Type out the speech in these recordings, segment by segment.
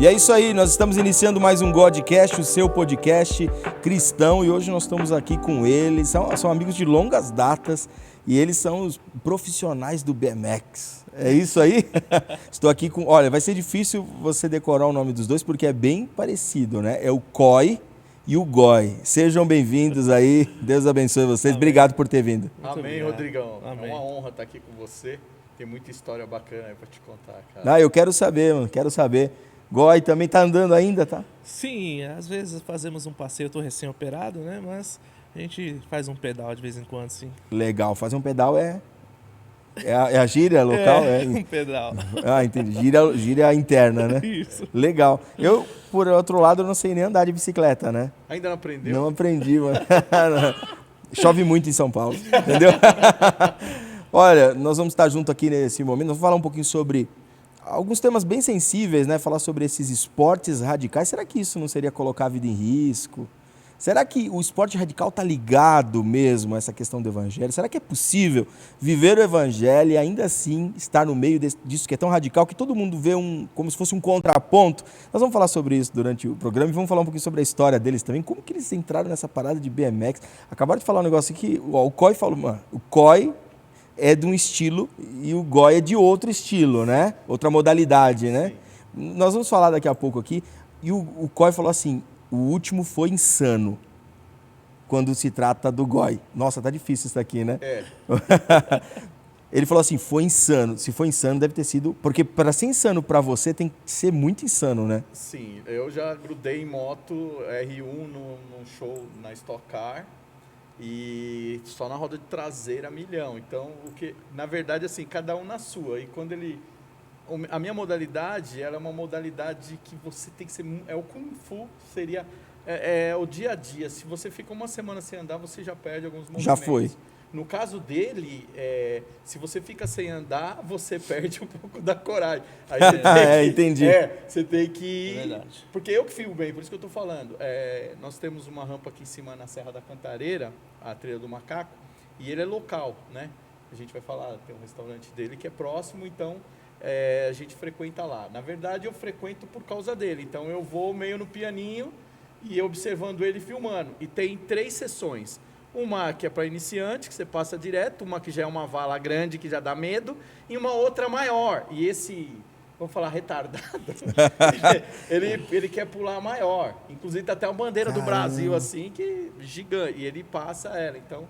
E é isso aí, nós estamos iniciando mais um Godcast, o seu podcast cristão, e hoje nós estamos aqui com eles, são amigos de longas datas, e eles são os profissionais do BMX. É isso aí? Estou aqui com... Olha, vai ser difícil você decorar o nome dos dois, porque é bem parecido, né? É o Coy e o Goy. Sejam bem-vindos aí, Deus abençoe vocês. Amém. Obrigado por ter vindo. Amém, Rodrigão. Amém. É uma honra estar aqui com você. Tem muita história bacana aí para te contar, cara. Eu quero saber, mano, quero saber. Goy também tá andando ainda, tá? Sim, às vezes fazemos um passeio, eu tô recém-operado, né? Mas a gente faz um pedal de vez em quando, sim. Legal, fazer um pedal é a gíria local? Um pedal. Ah, entendi. Gíria interna, né? Isso. Legal. Eu, por outro lado, eu não sei nem andar de bicicleta, né? Ainda não aprendeu? Não aprendi, mano. Chove muito em São Paulo, entendeu? Olha, nós vamos estar juntos aqui nesse momento, nós vamos falar um pouquinho sobre alguns temas bem sensíveis, né? Falar sobre esses esportes radicais. Será que isso não seria colocar a vida em risco? Será que o esporte radical está ligado mesmo a essa questão do evangelho? Será que é possível viver o evangelho e ainda assim estar no meio disso que é tão radical que todo mundo vê como se fosse um contraponto? Nós vamos falar sobre isso durante o programa e vamos falar um pouquinho sobre a história deles também. Como que eles entraram nessa parada de BMX? Acabaram de falar um negócio aqui, o Coy falou, mano, o Coy é de um estilo e o Goy é de outro estilo, né? Outra modalidade, né? Sim. Nós vamos falar daqui a pouco aqui. E o Coy falou assim, o último foi insano, quando se trata do Goy. Nossa, tá difícil isso aqui, né? É. Ele falou assim, foi insano. Se foi insano, deve ter sido... Porque para ser insano para você, tem que ser muito insano, né? Sim, eu já grudei em moto R1 num show na Stock Car. E só na roda de traseira milhão. Então, na verdade, assim, cada um na sua. E quando a minha modalidade, ela é uma modalidade que você tem que ser... É o Kung Fu, seria... É o dia a dia. Se você fica uma semana sem andar, você já perde alguns movimentos. Já foi. No caso dele, se você fica sem andar, você perde um pouco da coragem. Aí você tem entendi. Você tem que... É verdade. Porque eu que fio bem, por isso que eu estou falando. Nós temos uma rampa aqui em cima na Serra da Cantareira, a Trilha do Macaco, e ele é local, né? A gente vai falar, tem um restaurante dele que é próximo, então a gente frequenta lá. Na verdade, eu frequento por causa dele. Então eu vou meio no pianinho e observando ele filmando. E tem 3 sessões. Uma que é para iniciante, que você passa direto, uma que já é uma vala grande, que já dá medo, e uma outra maior. E esse, vamos falar, retardado, ele quer pular maior. Inclusive, tem até uma bandeira do Brasil, assim, que gigante, e ele passa ela. Então,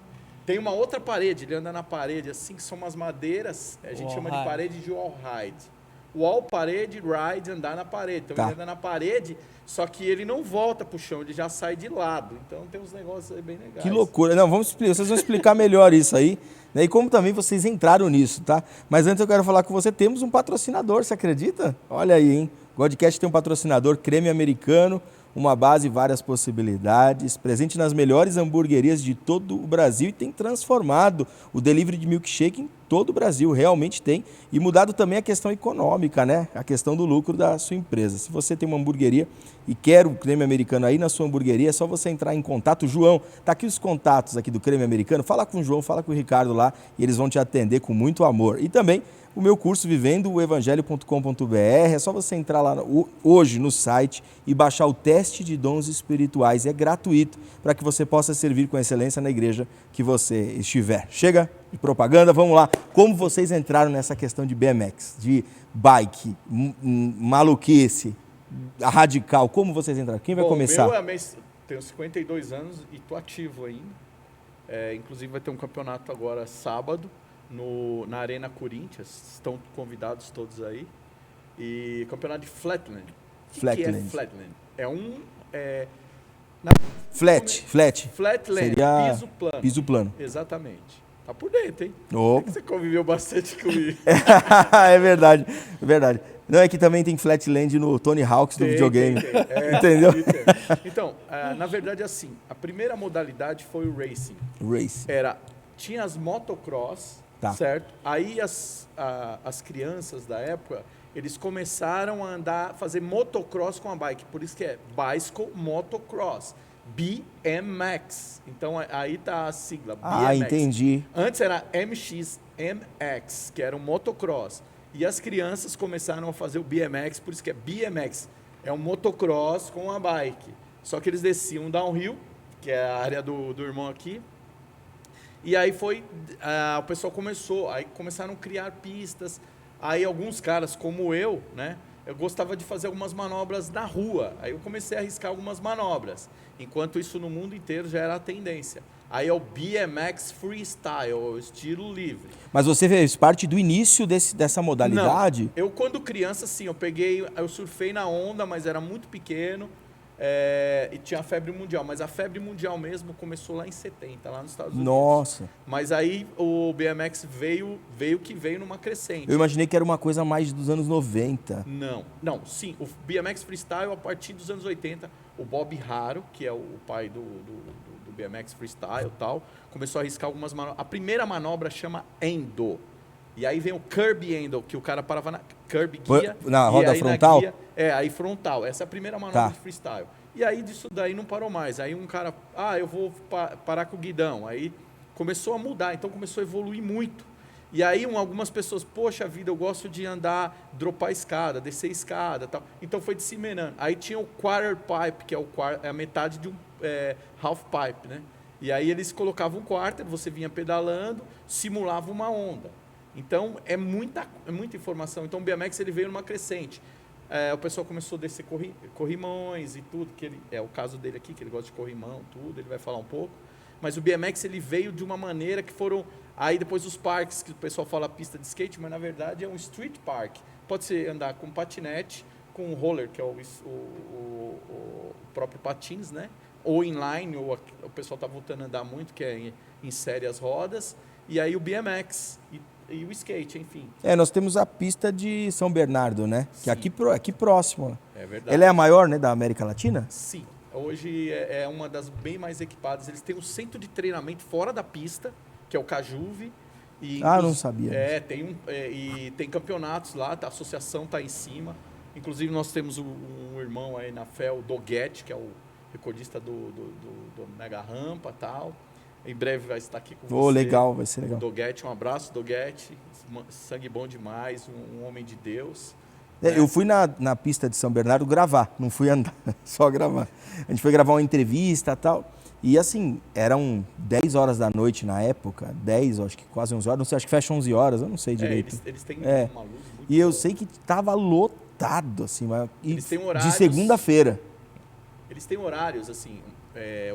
tem uma outra parede, ele anda na parede, assim, que são umas madeiras, a gente chama de parede de wall ride. Wall, parede, ride, andar na parede. Então, ele anda na parede... Só que ele não volta pro chão, ele já sai de lado. Então tem uns negócios aí bem legais. Que loucura. Não, vocês vão explicar melhor isso aí, né? E como também vocês entraram nisso, tá? Mas antes eu quero falar com você, temos um patrocinador, você acredita? Olha aí, hein? O Godcast tem um patrocinador, Creme Americano, uma base e várias possibilidades, presente nas melhores hamburguerias de todo o Brasil e tem transformado o delivery de milkshake em todo o Brasil, realmente tem, e mudado também a questão econômica, né? A questão do lucro da sua empresa. Se você tem uma hamburgueria e quer o Creme Americano aí na sua hamburgueria, é só você entrar em contato. João, tá aqui os contatos aqui do Creme Americano, fala com o João, fala com o Ricardo lá e eles vão te atender com muito amor. E também o meu curso Vivendo o Evangelho.com.br, é só você entrar lá hoje no site e baixar o teste de dons espirituais, é gratuito para que você possa servir com excelência na igreja que você estiver. Chega de propaganda, vamos lá. Como vocês entraram nessa questão de BMX, de bike, maluquice, radical, como vocês entraram? Quem vai começar? Tenho 52 anos e estou ativo ainda. Inclusive vai ter um campeonato agora sábado, na Arena Corinthians, estão convidados todos aí. E campeonato de Flatland. O que é Flatland? Flat. Flatland, seria piso plano. Piso plano. Exatamente. Tá por dentro, hein? Opa. Você conviveu bastante comigo. É verdade, é verdade. Não, é que também tem Flatland no Tony Hawk's do videogame. Tem. Entendeu? Então, na verdade, assim, a primeira modalidade foi o racing. Tinha as motocross, certo? Aí as crianças da época, eles começaram a fazer motocross com a bike. Por isso que é Bicycle Motocross. BMX. Então, aí tá a sigla, BMX. Entendi. Antes era MX, que era um motocross. E as crianças começaram a fazer o BMX, por isso que é BMX. É um motocross com uma bike. Só que eles desciam downhill, que é a área do irmão aqui. E aí o pessoal aí começaram a criar pistas. Aí alguns caras, como eu, né? Eu gostava de fazer algumas manobras na rua. Aí eu comecei a arriscar algumas manobras. Enquanto isso no mundo inteiro já era a tendência. Aí é o BMX Freestyle, o estilo livre. Mas você fez parte do início dessa modalidade? Não, eu quando criança, sim, eu surfei na onda, mas era muito pequeno. E tinha a febre mundial, mas a febre mundial mesmo começou lá em 70, lá nos Estados Unidos. Nossa. Mas aí o BMX veio numa crescente. Eu imaginei que era uma coisa mais dos anos 90. Não, sim, o BMX Freestyle a partir dos anos 80, o Bob Haro, que é o pai do BMX Freestyle e tal, começou a arriscar algumas manobras. A primeira manobra chama Endo. E aí vem o Curb Endo, que o cara parava na Curb guia. Na roda frontal? Aí frontal. Essa é a primeira manobra de freestyle. E aí disso daí não parou mais. Aí um cara, eu vou parar com o guidão. Aí começou a mudar, então começou a evoluir muito. E aí algumas pessoas, poxa vida, eu gosto de andar, dropar escada, descer escada, tal. Então foi disseminando. Aí tinha o quarter pipe, que é a metade de um half pipe, né? E aí eles colocavam um quarter, você vinha pedalando, simulava uma onda. Então é muita informação. Então o BMX ele veio numa crescente. O pessoal começou a descer corrimões e tudo, que é o caso dele aqui, que ele gosta de corrimão, tudo, ele vai falar um pouco. Mas o BMX ele veio de uma maneira que foram aí depois os parques, que o pessoal fala pista de skate, mas na verdade é um street park. Pode ser andar com patinete, com roller, que é o próprio patins, né? Ou inline, ou o pessoal está voltando a andar muito, que é em série as rodas. E aí o BMX e o skate, enfim. Nós temos a pista de São Bernardo, né? Que é aqui próximo. É verdade. Ela é a maior, né, da América Latina? Sim. Hoje é uma das bem mais equipadas. Eles têm um centro de treinamento fora da pista, que é o Cajuve. Não sabia. E tem campeonatos lá, a associação está em cima. Inclusive nós temos um irmão aí na FEL, o Doguete, que é o recordista do Mega Rampa e tal. Em breve vai estar aqui com você. Legal, vai ser legal. Doguete, um abraço, Doguete. Sangue bom demais, um homem de Deus. Eu fui na pista de São Bernardo gravar, não fui andar, só gravar. A gente foi gravar uma entrevista e tal. E assim, eram 10 horas da noite na época, 10, acho que quase 11 horas, não sei, acho que fecha 11 horas, eu não sei direito. Eles têm uma luz muito E eu boa. sei que tava lotado, assim, Eles têm horários, de segunda-feira. Eles têm horários, assim,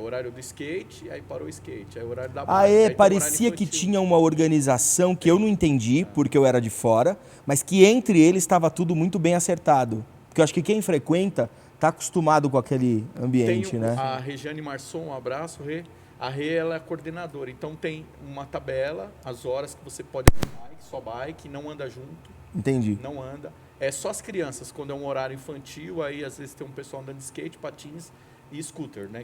horário do skate, aí parou o skate, aí horário da bike. Aí parecia que tinha uma organização que eu não entendi, porque eu era de fora, mas que entre eles estava tudo muito bem acertado. Porque eu acho que quem frequenta está acostumado com aquele ambiente, né? A Regiane Marçom, um abraço, Rê. A Rê, ela é a coordenadora, então tem uma tabela, as horas que você pode andar, só bike, não anda junto. Entendi. Não anda. É só as crianças, quando é um horário infantil, aí às vezes tem um pessoal andando de skate, patins e scooter, né?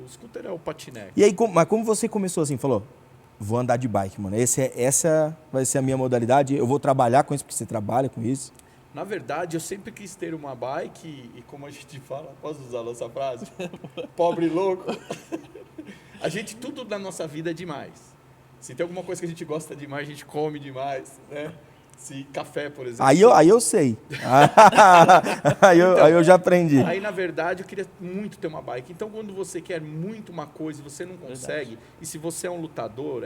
O scooter é o patinete. E aí, mas como você começou assim, falou, vou andar de bike, mano, essa vai ser a minha modalidade, eu vou trabalhar com isso, porque você trabalha com isso? Na verdade, eu sempre quis ter uma bike e como a gente fala, posso usar a nossa frase? Pobre e louco. Tudo na nossa vida é demais. Se tem alguma coisa que a gente gosta demais, a gente come demais, né? Se café, por exemplo. Aí eu sei. aí eu já aprendi. Aí, na verdade, eu queria muito ter uma bike. Então, quando você quer muito uma coisa e você não consegue, e se você é um lutador,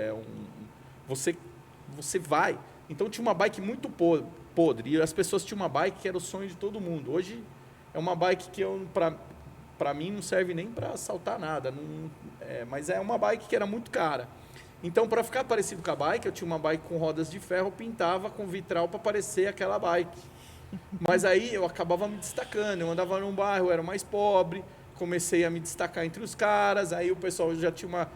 você vai. Então, tinha uma bike muito podre. E as pessoas tinham uma bike que era o sonho de todo mundo. Hoje, é uma bike que para mim não serve nem para assaltar nada. Mas é uma bike que era muito cara. Então, para ficar parecido com a bike, eu tinha uma bike com rodas de ferro, pintava com vitral para parecer aquela bike. Mas aí eu acabava me destacando. Eu andava num bairro, eu era mais pobre, comecei a me destacar entre os caras. Aí o pessoal já tinha uma...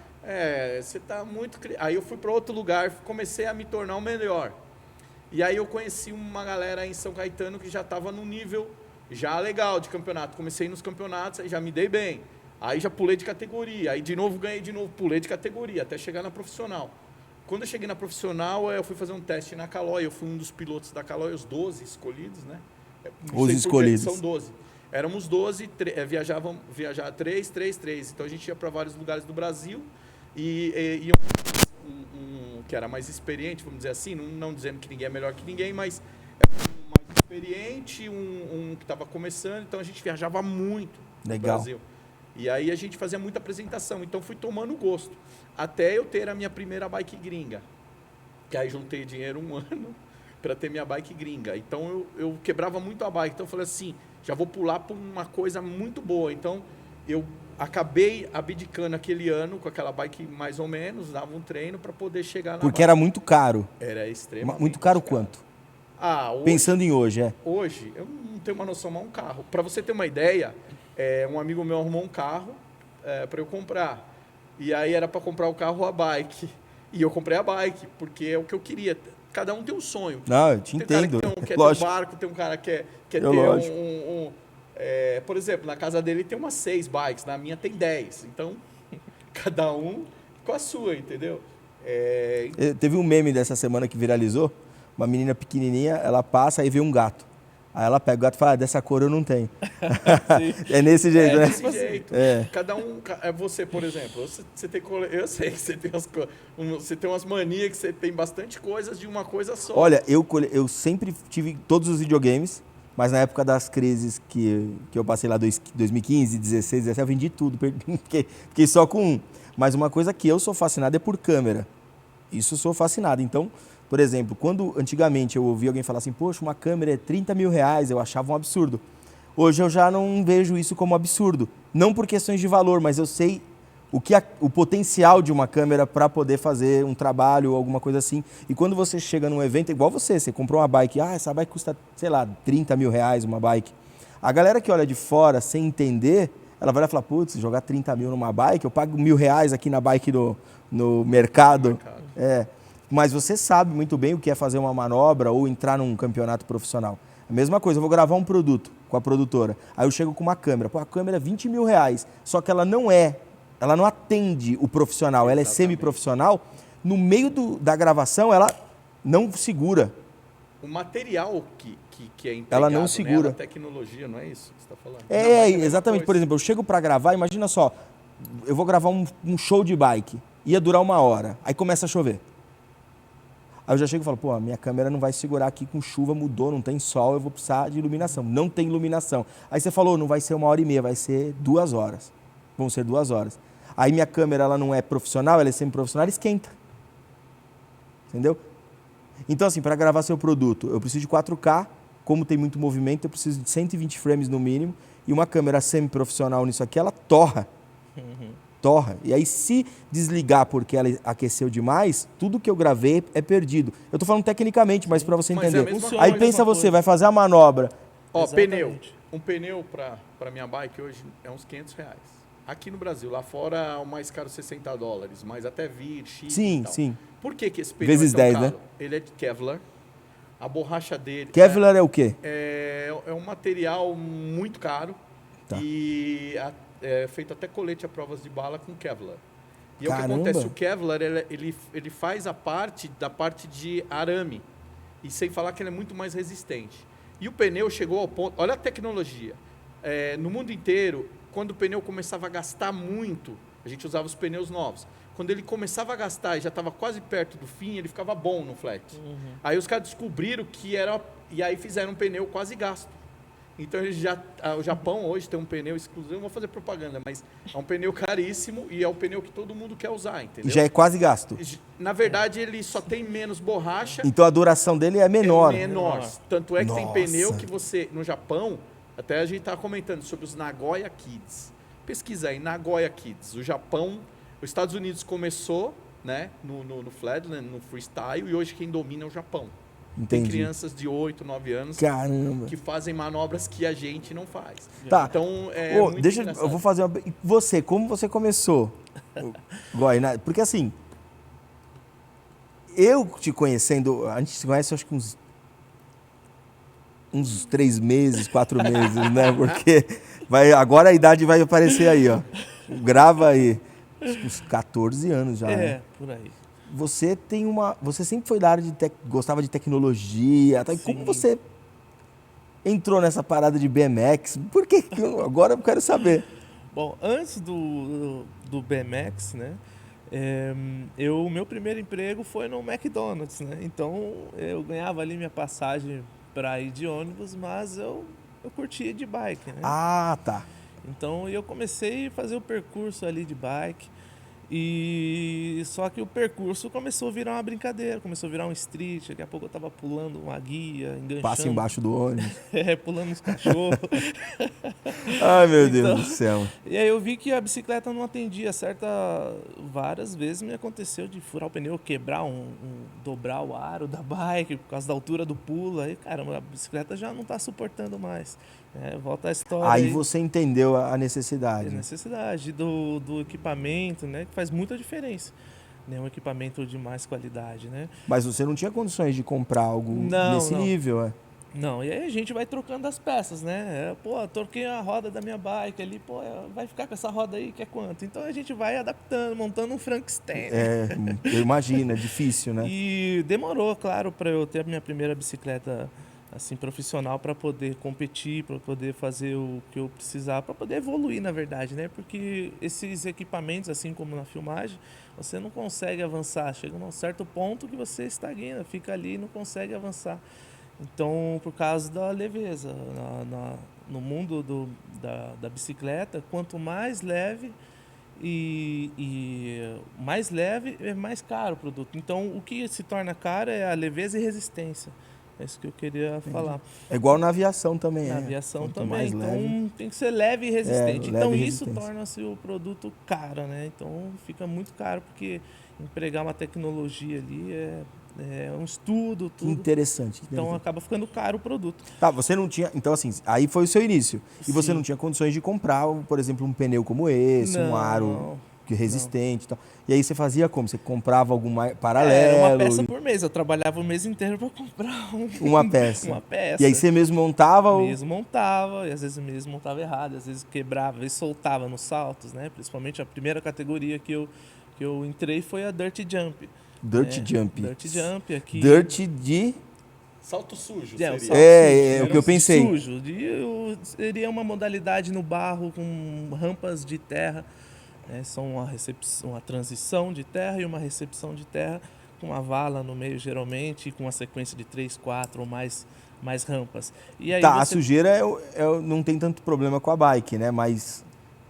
você tá muito... Aí eu fui para outro lugar, comecei a me tornar o melhor. E aí eu conheci uma galera em São Caetano que já estava no nível já legal de campeonato. Comecei nos campeonatos, aí já me dei bem. Aí já pulei de categoria, aí de novo ganhei de novo, pulei de categoria, até chegar na profissional. Quando eu cheguei na profissional, eu fui fazer um teste na Caloi, eu fui um dos pilotos da Caloi, os 12 escolhidos, né? Os escolhidos. São 12. Éramos 12, viajar 3. Então a gente ia para vários lugares do Brasil e que era mais experiente, vamos dizer assim, não dizendo que ninguém é melhor que ninguém, mas mais experiente, um que estava começando, então a gente viajava muito no Legal. Brasil. E aí a gente fazia muita apresentação, então fui tomando gosto. Até eu ter a minha primeira bike gringa. Que aí juntei dinheiro um ano para ter minha bike gringa. Então eu quebrava muito a bike. Então eu falei assim, já vou pular para uma coisa muito boa. Então eu acabei abdicando aquele ano com aquela bike mais ou menos, dava um treino para poder chegar na Porque bike. era muito caro. Era extremamente Muito caro quanto? Hoje, Pensando em hoje, hoje, eu não tenho uma noção, mas um carro. Para você ter uma ideia, um amigo meu arrumou um carro para eu comprar. E aí era para comprar o carro ou a bike. E eu comprei a bike, porque é o que eu queria. Cada um tem um sonho. Não, eu te Tem cara entendo. que quer ter um Lógico. barco, tem um cara que quer ter Lógico. por exemplo, na casa dele tem umas 6 bikes, na minha tem 10. Então, cada um com a sua, entendeu? Teve um meme dessa semana que viralizou. Uma menina pequenininha, ela passa e vê um gato. Aí ela pega o gato e fala, dessa cor eu não tenho. É nesse jeito, né? Desse jeito. É. Cada um, você, por exemplo, você tem, eu sei que você tem você tem umas manias que você tem bastante coisas de uma coisa só. Olha, eu sempre tive todos os videogames, mas na época das crises que eu passei lá 2015, 16, 17, eu vendi tudo, fiquei só com um. Mas uma coisa que eu sou fascinado é por câmera. Isso eu sou fascinado. Então, por exemplo, quando antigamente eu ouvi alguém falar assim, poxa, uma câmera é 30 mil reais, eu achava um absurdo. Hoje eu já não vejo isso como absurdo. Não por questões de valor, mas eu sei o potencial de uma câmera para poder fazer um trabalho ou alguma coisa assim. E quando você chega num evento, igual você comprou uma bike, essa bike custa, sei lá, 30 mil reais uma bike. A galera que olha de fora sem entender, ela vai lá e fala, putz, jogar 30 mil numa bike, eu pago R$1.000 aqui na bike no mercado. Mas você sabe muito bem o que é fazer uma manobra ou entrar num campeonato profissional. A mesma coisa, eu vou gravar um produto com a produtora. Aí eu chego com uma câmera. Pô, a câmera é 20 mil reais. Só que ela não atende o profissional, ela é semi-profissional. No meio da gravação, ela não segura. O material que é empregado, Ela não segura. A tecnologia, não é isso que você está falando? Exatamente. Por exemplo, eu chego para gravar, imagina só, eu vou gravar um show de bike. Ia durar 1 hora. Aí começa a chover. Aí eu já chego e falo, pô, a minha câmera não vai segurar aqui com chuva, mudou, não tem sol, eu vou precisar de iluminação. Não tem iluminação. Aí você falou, não vai ser 1h30, vai ser 2 horas. Vão ser 2 horas. Aí minha câmera, ela não é profissional, ela é semi-profissional, ela esquenta. Entendeu? Então, assim, para gravar seu produto, eu preciso de 4K, como tem muito movimento, eu preciso de 120 frames no mínimo, e uma câmera semi-profissional nisso aqui, ela torra. Torra. E aí, se desligar porque ela aqueceu demais, tudo que eu gravei é perdido. Eu tô falando tecnicamente, mas para você Mas é a entender. mesma Funciona Aí a pensa mesma você, coisa. vai fazer a manobra. Ó, Exatamente. pneu. Um pneu para minha bike hoje é uns R$500. Aqui no Brasil, lá fora o mais caro $60, mas até vir, X Sim, e tal. sim. Por que esse pneu Vezes é tão 10, caro? né? Ele é de Kevlar. A borracha dele Kevlar é o quê? é um material muito caro Tá. e é feito até colete a provas de bala com Kevlar. E é o que Caramba. acontece, o Kevlar ele faz a parte da parte de arame. E sem falar que ele é muito mais resistente. E o pneu chegou ao ponto... Olha a tecnologia. No mundo inteiro, quando o pneu começava a gastar muito, a gente usava os pneus novos. Quando ele começava a gastar e já estava quase perto do fim, ele ficava bom no flat. Aí os caras descobriram que era... E aí fizeram um pneu quase gasto. Então o Japão hoje tem um pneu exclusivo, não vou fazer propaganda, mas é um pneu caríssimo e é o pneu que todo mundo quer usar, E entendeu? já é quase gasto. Na verdade, ele só tem menos borracha. Então a duração dele é menor. É menor. Tanto é que tem Nossa. pneu que você, no Japão, até a gente estava comentando sobre os Nagoya Kids. Pesquisa aí, Nagoya Kids. O Japão, os Estados Unidos começou, né, no Flatland, no freestyle, e hoje quem domina é o Japão. Tem Entendi. crianças de 8, 9 anos Caramba. que fazem manobras que a gente não faz. Tá. Então, Ô, muito deixa engraçado. eu vou fazer uma. E você, como você começou? Goi, porque assim, eu te conhecendo, a gente se conhece acho que uns 3 meses, 4 meses, né? Porque agora a idade vai aparecer aí, ó. Grava aí. Acho que uns 14 anos já. Né? Por aí. Você tem uma. Você sempre foi da área de gostava de tecnologia. Tá? E como Sim. você entrou nessa parada de BMX? Por que? Agora eu quero saber. Bom, antes do BMX, né? Meu primeiro emprego foi no McDonald's, né? Então eu ganhava ali minha passagem para ir de ônibus, mas eu curtia de bike, né? Ah, tá. Então eu comecei a fazer o percurso ali de bike. E só que o percurso começou a virar uma brincadeira, começou a virar um street. Daqui a pouco eu tava pulando uma guia, enganchando. Passa embaixo do ônibus. Pulando os cachorros. Ai, meu Deus Então, do céu. E aí eu vi que a bicicleta não atendia. Várias vezes me aconteceu de furar o pneu, quebrar dobrar o aro da bike por causa da altura do pulo. Aí, caramba, a bicicleta já não tá suportando mais. Volta a história. Aí você entendeu a necessidade. A necessidade do equipamento, né? Que faz muita diferença. Né? Um equipamento de mais qualidade, né? Mas você não tinha condições de comprar algo nesse nível, é? Não, e aí a gente vai trocando as peças, né? Pô, troquei a roda da minha bike ali, pô, vai ficar com essa roda aí, que é quanto? Então a gente vai adaptando, montando um Frankenstein. Eu imagino, é difícil, né? E demorou, claro, para eu ter a minha primeira bicicleta assim profissional para poder competir, para poder fazer o que eu precisava, para poder evoluir, na verdade, né? Porque esses equipamentos, assim como na filmagem, você não consegue avançar, chega num certo ponto que você estagna, fica ali e não consegue avançar. Então, por causa da leveza, no mundo da bicicleta, quanto mais leve e mais leve, é mais caro o produto. Então, o que se torna caro é a leveza e resistência. É isso que eu queria falar. É igual na aviação também, Na aviação Quanto também. mais Então, leve. tem que ser leve e resistente. leve Então, e isso resistência. torna-se o produto caro, né? Então, fica muito caro, porque empregar uma tecnologia ali é um estudo, tudo. Interessante. Então acaba ficando caro o produto. Tá, você não tinha. Então, assim, aí foi o seu início. E você Sim. não tinha condições de comprar, por exemplo, um pneu como esse, um aro resistente e tal. E aí você fazia como? Você comprava algum paralelo? Era uma peça por mês. Eu trabalhava o mês inteiro para comprar uma peça. uma peça. E aí você mesmo montava? Mesmo montava, e às vezes mesmo montava errado, às vezes quebrava, às vezes soltava nos saltos, né? Principalmente a primeira categoria que eu entrei foi a Dirt Jump. Dirt Jump. Dirt Jump aqui. Dirt de... Salto sujo, seria. seria. É o que eu pensei. Sujo. Seria uma modalidade no barro com rampas de terra. São uma transição de terra e uma recepção de terra com uma vala no meio, geralmente, com uma sequência de 3, 4 ou mais rampas. E aí a sujeira não tem tanto problema com a bike, né? Mas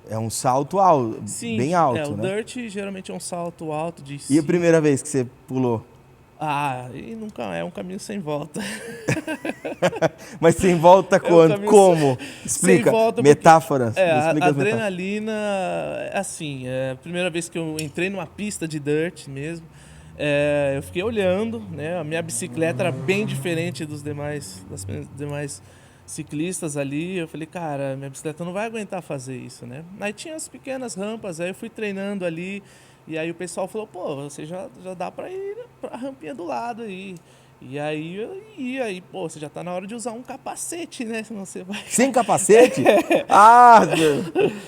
é um salto alto, sim, bem alto, o né? Dirt geralmente é um salto alto de E a primeira vez que você pulou? E nunca é um caminho sem volta. Mas sem volta quando? Como? Explica. Sem volta metáforas. A adrenalina, assim, a primeira vez que eu entrei numa pista de dirt mesmo, eu fiquei olhando, né? A minha bicicleta era bem diferente das demais ciclistas ali. Eu falei, cara, minha bicicleta não vai aguentar fazer isso, né? Aí tinha as pequenas rampas, aí eu fui treinando ali. E aí o pessoal falou, pô, você já dá pra ir pra rampinha do lado aí. E aí eu ia, aí, pô, você já tá na hora de usar um capacete, né? Senão você vai... Sem capacete?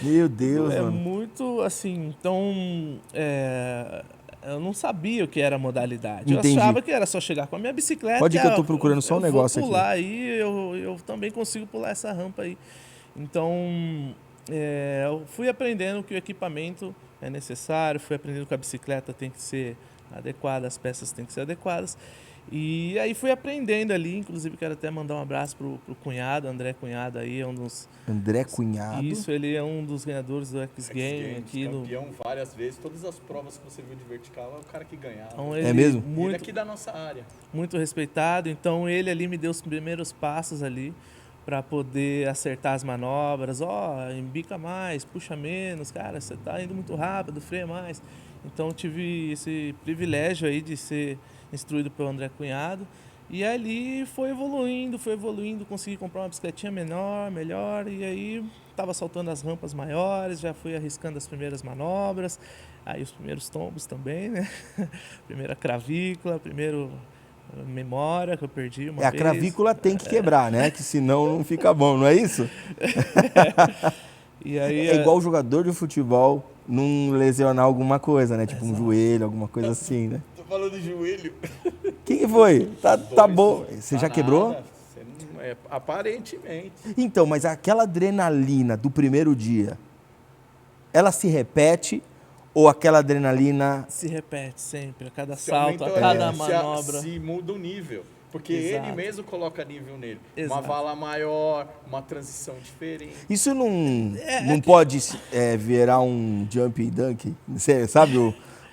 Meu Deus, mano. Muito, assim, então... eu não sabia o que era a modalidade. Entendi. Eu achava que era só chegar com a minha bicicleta. Pode ir que eu tô procurando só um negócio aqui. Eu vou pular aí, eu também consigo pular essa rampa aí. Então, eu fui aprendendo que o equipamento é necessário, fui aprendendo que a bicicleta tem que ser adequada, as peças têm que ser adequadas. E aí fui aprendendo ali, inclusive quero até mandar um abraço pro cunhado, André Cunhado aí, é um dos... André Cunhado? Isso, ele é um dos ganhadores do X-Game aqui. Campeão várias vezes, todas as provas que você viu de vertical é o cara que ganhava. Então, é mesmo? Ele aqui da nossa área. Muito respeitado, então ele ali me deu os primeiros passos ali para poder acertar as manobras, embica mais, puxa menos, cara, você tá indo muito rápido, freia mais. Então tive esse privilégio aí de ser instruído pelo André Cunhado. E ali foi evoluindo, consegui comprar uma bicicletinha melhor, e aí estava saltando as rampas maiores, já fui arriscando as primeiras manobras, aí os primeiros tombos também, né? Primeira cravícula, primeiro memória que eu perdi uma vez. A cravícula tem que quebrar, né? Que senão não fica bom, não é isso? E aí, é igual o jogador de futebol não lesionar alguma coisa, né? Tipo um joelho, alguma coisa assim, né? Tô falando de joelho. Que foi? Tá bom. Você já quebrou? Aparentemente. Então, mas aquela adrenalina do primeiro dia, ela se repete ou aquela adrenalina... Se repete sempre, a cada salto, a cada manobra. Se muda o nível. Porque Exato. ele mesmo coloca nível nele. Uma Exato. vala maior, uma transição diferente. Isso não pode virar um jump dunk? Você sabe,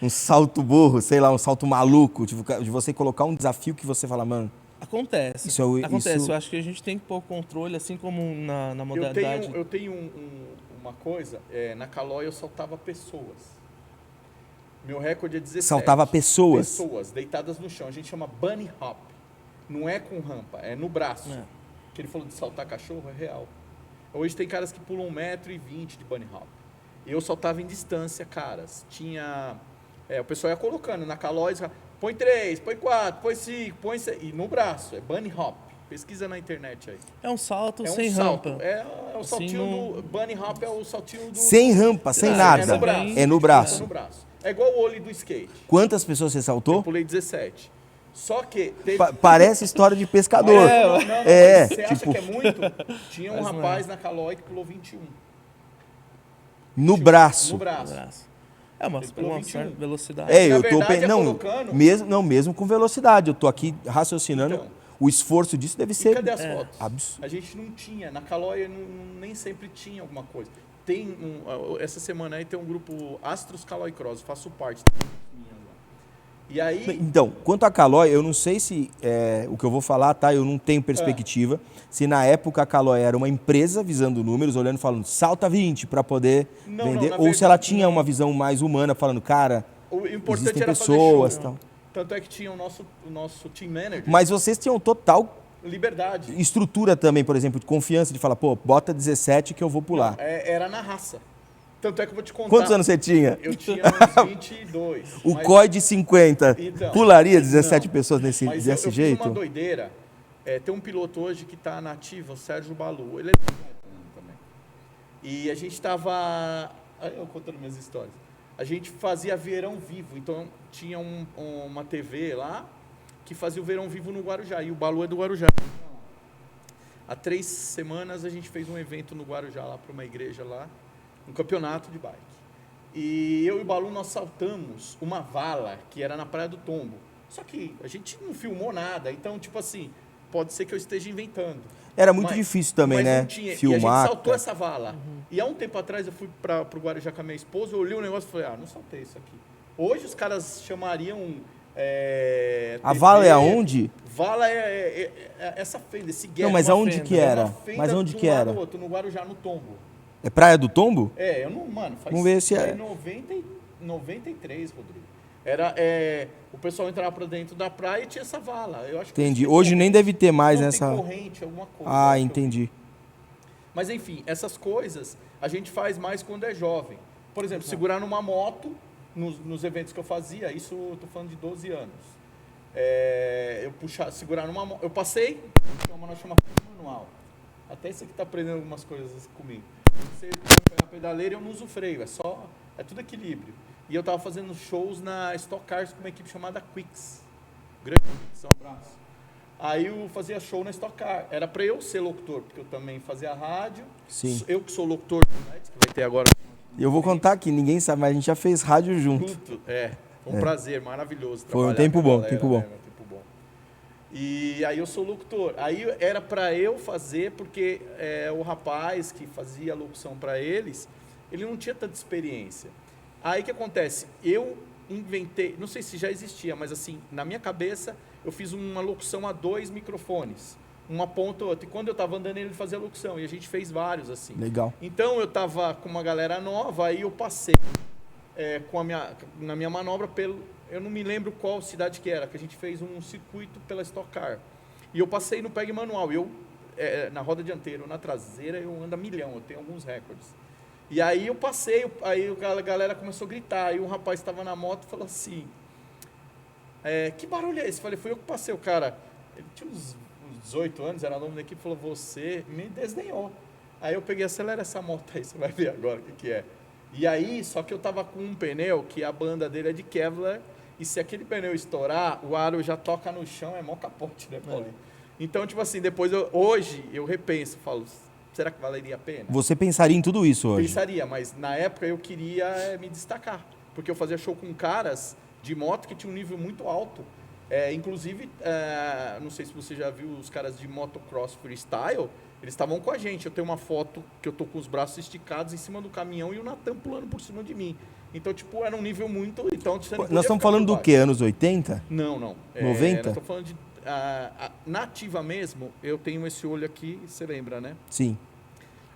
um salto burro, sei lá, um salto maluco, tipo, de você colocar um desafio que você fala, mano, Acontece. Isso- Eu acho que a gente tem que pôr o controle, assim como na Eu modalidade. tenho uma coisa, na Calói eu saltava pessoas. Meu recorde é 17. saltava pessoas. Pessoas deitadas no chão. A gente chama bunny hop. Não é com rampa, é no braço. É. Que ele falou de saltar cachorro, é real. Hoje tem caras que pulam 1,20 m de bunny hop. Eu saltava em distância, caras. Tinha... o pessoal ia colocando na Calói, põe 3, põe 4, põe 5, põe 6. E no braço, é bunny hop. Pesquisa na internet aí. É um salto É um sem salto. rampa. É o saltinho Assim, do... Bunny hop é o saltinho do... Sem rampa, sem É, nada. É no braço. É no É braço. no braço. É igual o olho do skate. Quantas pessoas você Eu saltou? pulei 17. Só que teve... Parece história de pescador. Não, É, você acha tipo- que é muito? Tinha um Mas não é. rapaz na Calói que pulou 21. No braço. No braço. Braço. É uma Ele pulou certa 21. velocidade. É, Na eu tô verdade, não, colocando- mesmo com velocidade. Eu tô aqui raciocinando. Então. O esforço disso deve E ser cadê as fotos? absurdo. A gente não tinha. Na Calói nem sempre tinha alguma coisa. Tem essa semana aí tem um grupo Astros Calói Cross. Eu faço parte. E aí... Então, quanto a Calói, eu não sei se o que eu vou falar, tá? Eu não tenho perspectiva. Se na época a Calói era uma empresa visando números, olhando e falando, salta 20 para poder Não, vender, na ou se ela verdade, tinha uma visão mais humana, falando, cara, O importante existem era pessoas, fazer show. tal. Tanto é que tinha o nosso team manager. Mas vocês tinham total Liberdade. estrutura também, por exemplo, de confiança, de falar, pô, bota 17 que eu vou pular. Era na raça. Tanto é que eu vou te contar. Quantos anos você tinha? Eu tinha uns 22. O mas- COI de 50 Então, pularia 17 não. pessoas desse Mas eu fiz jeito? uma doideira. Tem um piloto hoje que está na ativa, o Sérgio Balu. Ele é também. E a gente estava... Eu contando minhas histórias. A gente fazia verão vivo. Então, tinha uma TV lá que fazia o verão vivo no Guarujá. E o Balu é do Guarujá. Há 3 semanas a gente fez um evento no Guarujá, lá para uma igreja lá. Um campeonato de bike. E eu e o Balu, nós saltamos uma vala que era na Praia do Tombo. Só que a gente não filmou nada, então, tipo assim, pode ser que eu esteja inventando. Era muito Mas- difícil também, mas né? não tinha. E a Filmar. gente saltou essa vala. E há um tempo atrás eu fui para o Guarujá com a minha esposa, eu olhei o negócio e falei, não saltei isso aqui. Hoje os caras chamariam... A vala é aonde? Vala é essa fenda, esse gap. Não, mas uma aonde fenda, que É era? uma fenda Mas onde de um que lado era? ao outro, no Guarujá, no Tombo. É Praia do Tombo? Eu não, mano, faz Vamos ver se é. foi 93, Rodrigo. O pessoal entrava pra dentro da praia e tinha essa vala. Eu acho que Entendi. tem Hoje nem deve ter mais não, nessa. tem corrente, alguma coisa. Ah, acho que eu- entendi. Mas enfim, essas coisas a gente faz mais quando é jovem. Por exemplo, segurar numa moto, nos eventos que eu fazia, isso eu tô falando de 12 anos. Segurar numa moto. Eu passei, tinha uma manobra chamada manual. Até esse aqui tá aprendendo algumas coisas comigo. Você pegar a pedaleira, eu não uso freio, é tudo equilíbrio. E eu tava fazendo shows na Stock Cars com uma equipe chamada Quicks. Grande Quicks, um abraço. Aí eu fazia show na Stock Car. Era para eu ser locutor, porque eu também fazia rádio. Sim. Eu que sou locutor do Nights, que vai ter agora. E eu vou contar aqui, ninguém sabe, mas a gente já fez rádio junto. Junto. Foi um prazer, maravilhoso. Foi um trabalhar tempo com a bom, galera, tempo bom. né, um tempo bom. E aí eu sou locutor. Aí era para eu fazer, porque o rapaz que fazia a locução para eles, ele não tinha tanta experiência. Aí o que acontece? Eu inventei, não sei se já existia, mas assim, na minha cabeça, eu fiz uma locução a 2 microfones. Uma ponta ou outra. E quando eu estava andando, ele fazia a locução. E a gente fez vários, assim. Legal. Então, eu estava com uma galera nova, aí eu passei na minha manobra eu não me lembro qual cidade que era, que a gente fez um circuito pela Stock Car. E eu passei no PEG manual. Na roda dianteira ou na traseira, eu ando a milhão, eu tenho alguns recordes. E aí eu passei, aí a galera começou a gritar, aí um rapaz estava na moto e falou assim, que barulho é esse? Eu falei, fui eu que passei. O cara, ele tinha uns 18 anos, era novo da equipe, falou, você me desdenhou. Aí eu peguei, acelera essa moto aí, você vai ver agora o que é. E aí, só que eu tava com um pneu, que a banda dele é de Kevlar, e se aquele pneu estourar, o aro já toca no chão, é mó capote, né, Paulinho? Então, tipo assim, depois, hoje, eu repenso, falo, será que valeria a pena? Você pensaria em tudo isso hoje? Pensaria, mas na época eu queria me destacar, porque eu fazia show com caras de moto que tinha um nível muito alto. Inclusive, não sei se você já viu os caras de motocross freestyle, eles estavam com a gente. Eu tenho uma foto que eu tô com os braços esticados em cima do caminhão e o Natan pulando por cima de mim. Então, tipo, era um nível muito... Então, você não podia Nós estamos ficar falando por do quê? baixo. Anos 80? Não. 90? Nós estamos falando de... nativa mesmo, eu tenho esse olho aqui, você lembra, né? Sim.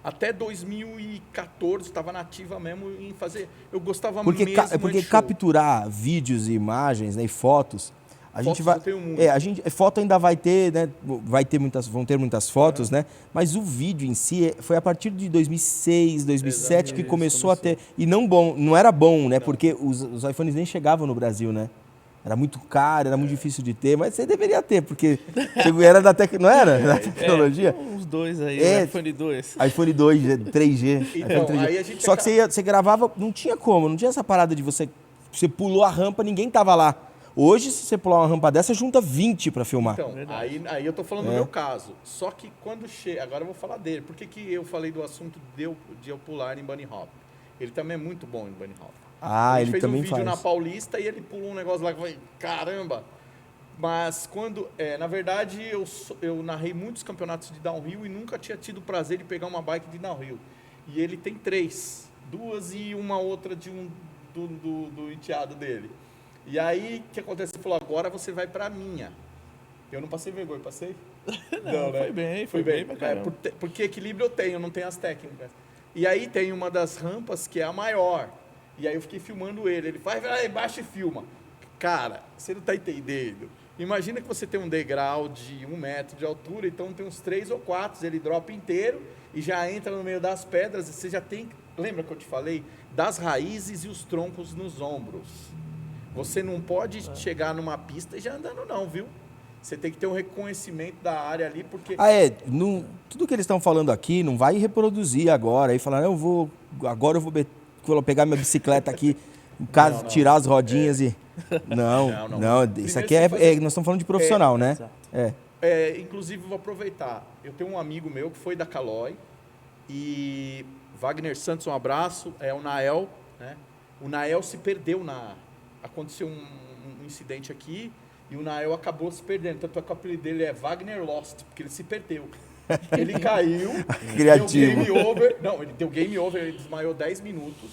Até 2014 estava nativa mesmo em fazer... Eu gostava Porque, mesmo porque de show. capturar vídeos e imagens, né, e fotos, a gente Fotos vai... eu tenho muito. Foto ainda vai ter, né? Vão ter muitas fotos, né? Mas o vídeo em si foi a partir de 2006, 2007 que Isso, começou a ter... E não era bom, né? Porque os iPhones nem chegavam no Brasil, né? Era muito caro, era muito difícil de ter, mas você deveria ter, porque era da não era? Da tecnologia? Uns dois aí, É. o iPhone 2. iPhone 2, 3G. Então, iPhone 3G. aí a gente Só que você gravava, não tinha como, não tinha essa parada de você pulou a rampa, ninguém tava lá. Hoje, se você pular uma rampa dessa, junta 20 para filmar. Então, Verdade. aí eu tô falando do meu caso. Só que quando chega... Agora eu vou falar dele. Por que eu falei do assunto de eu pular em bunny hop? Ele também é muito bom em bunny hop. Ah, A gente ele fez também um vídeo faz. na Paulista e ele pulou um negócio lá que eu falei, caramba! Mas quando... na verdade, eu narrei muitos campeonatos de downhill e nunca tinha tido o prazer de pegar uma bike de downhill. E ele tem 3. 2 e uma outra do enteado dele. E aí, o que acontece? Ele falou, agora você vai pra minha. Eu não passei vergonha, passei? Não, foi bem pra caramba. Porque equilíbrio eu tenho, não tenho as técnicas. E aí tem uma das rampas que é a maior. E aí eu fiquei filmando ele. Ele vai lá embaixo e filma. Cara, você não tá entendendo. Imagina que você tem um degrau de 1 metro de altura, então tem uns 3 ou 4, ele dropa inteiro e já entra no meio das pedras. E você já tem, lembra que eu te falei? Das raízes e os troncos nos ombros. Você não pode chegar numa pista e já andando não, viu? Você tem que ter um reconhecimento da área ali, porque... Tudo que eles estão falando aqui, não vai reproduzir agora. E falar, agora eu vou pegar minha bicicleta aqui, em casa, Não. tirar as rodinhas e... Não. Isso aqui nós estamos falando de profissional, né? Exato. Inclusive, vou aproveitar. Eu tenho um amigo meu que foi da Caloi e Wagner Santos, um abraço, o Nael, né? O Nael se perdeu Aconteceu um incidente aqui e o Nael acabou se perdendo. Tanto é que o apelido dele é Wagner Lost, porque ele se perdeu. Ele caiu, Criativo. deu game over. Não, ele deu game over, ele desmaiou 10 minutos.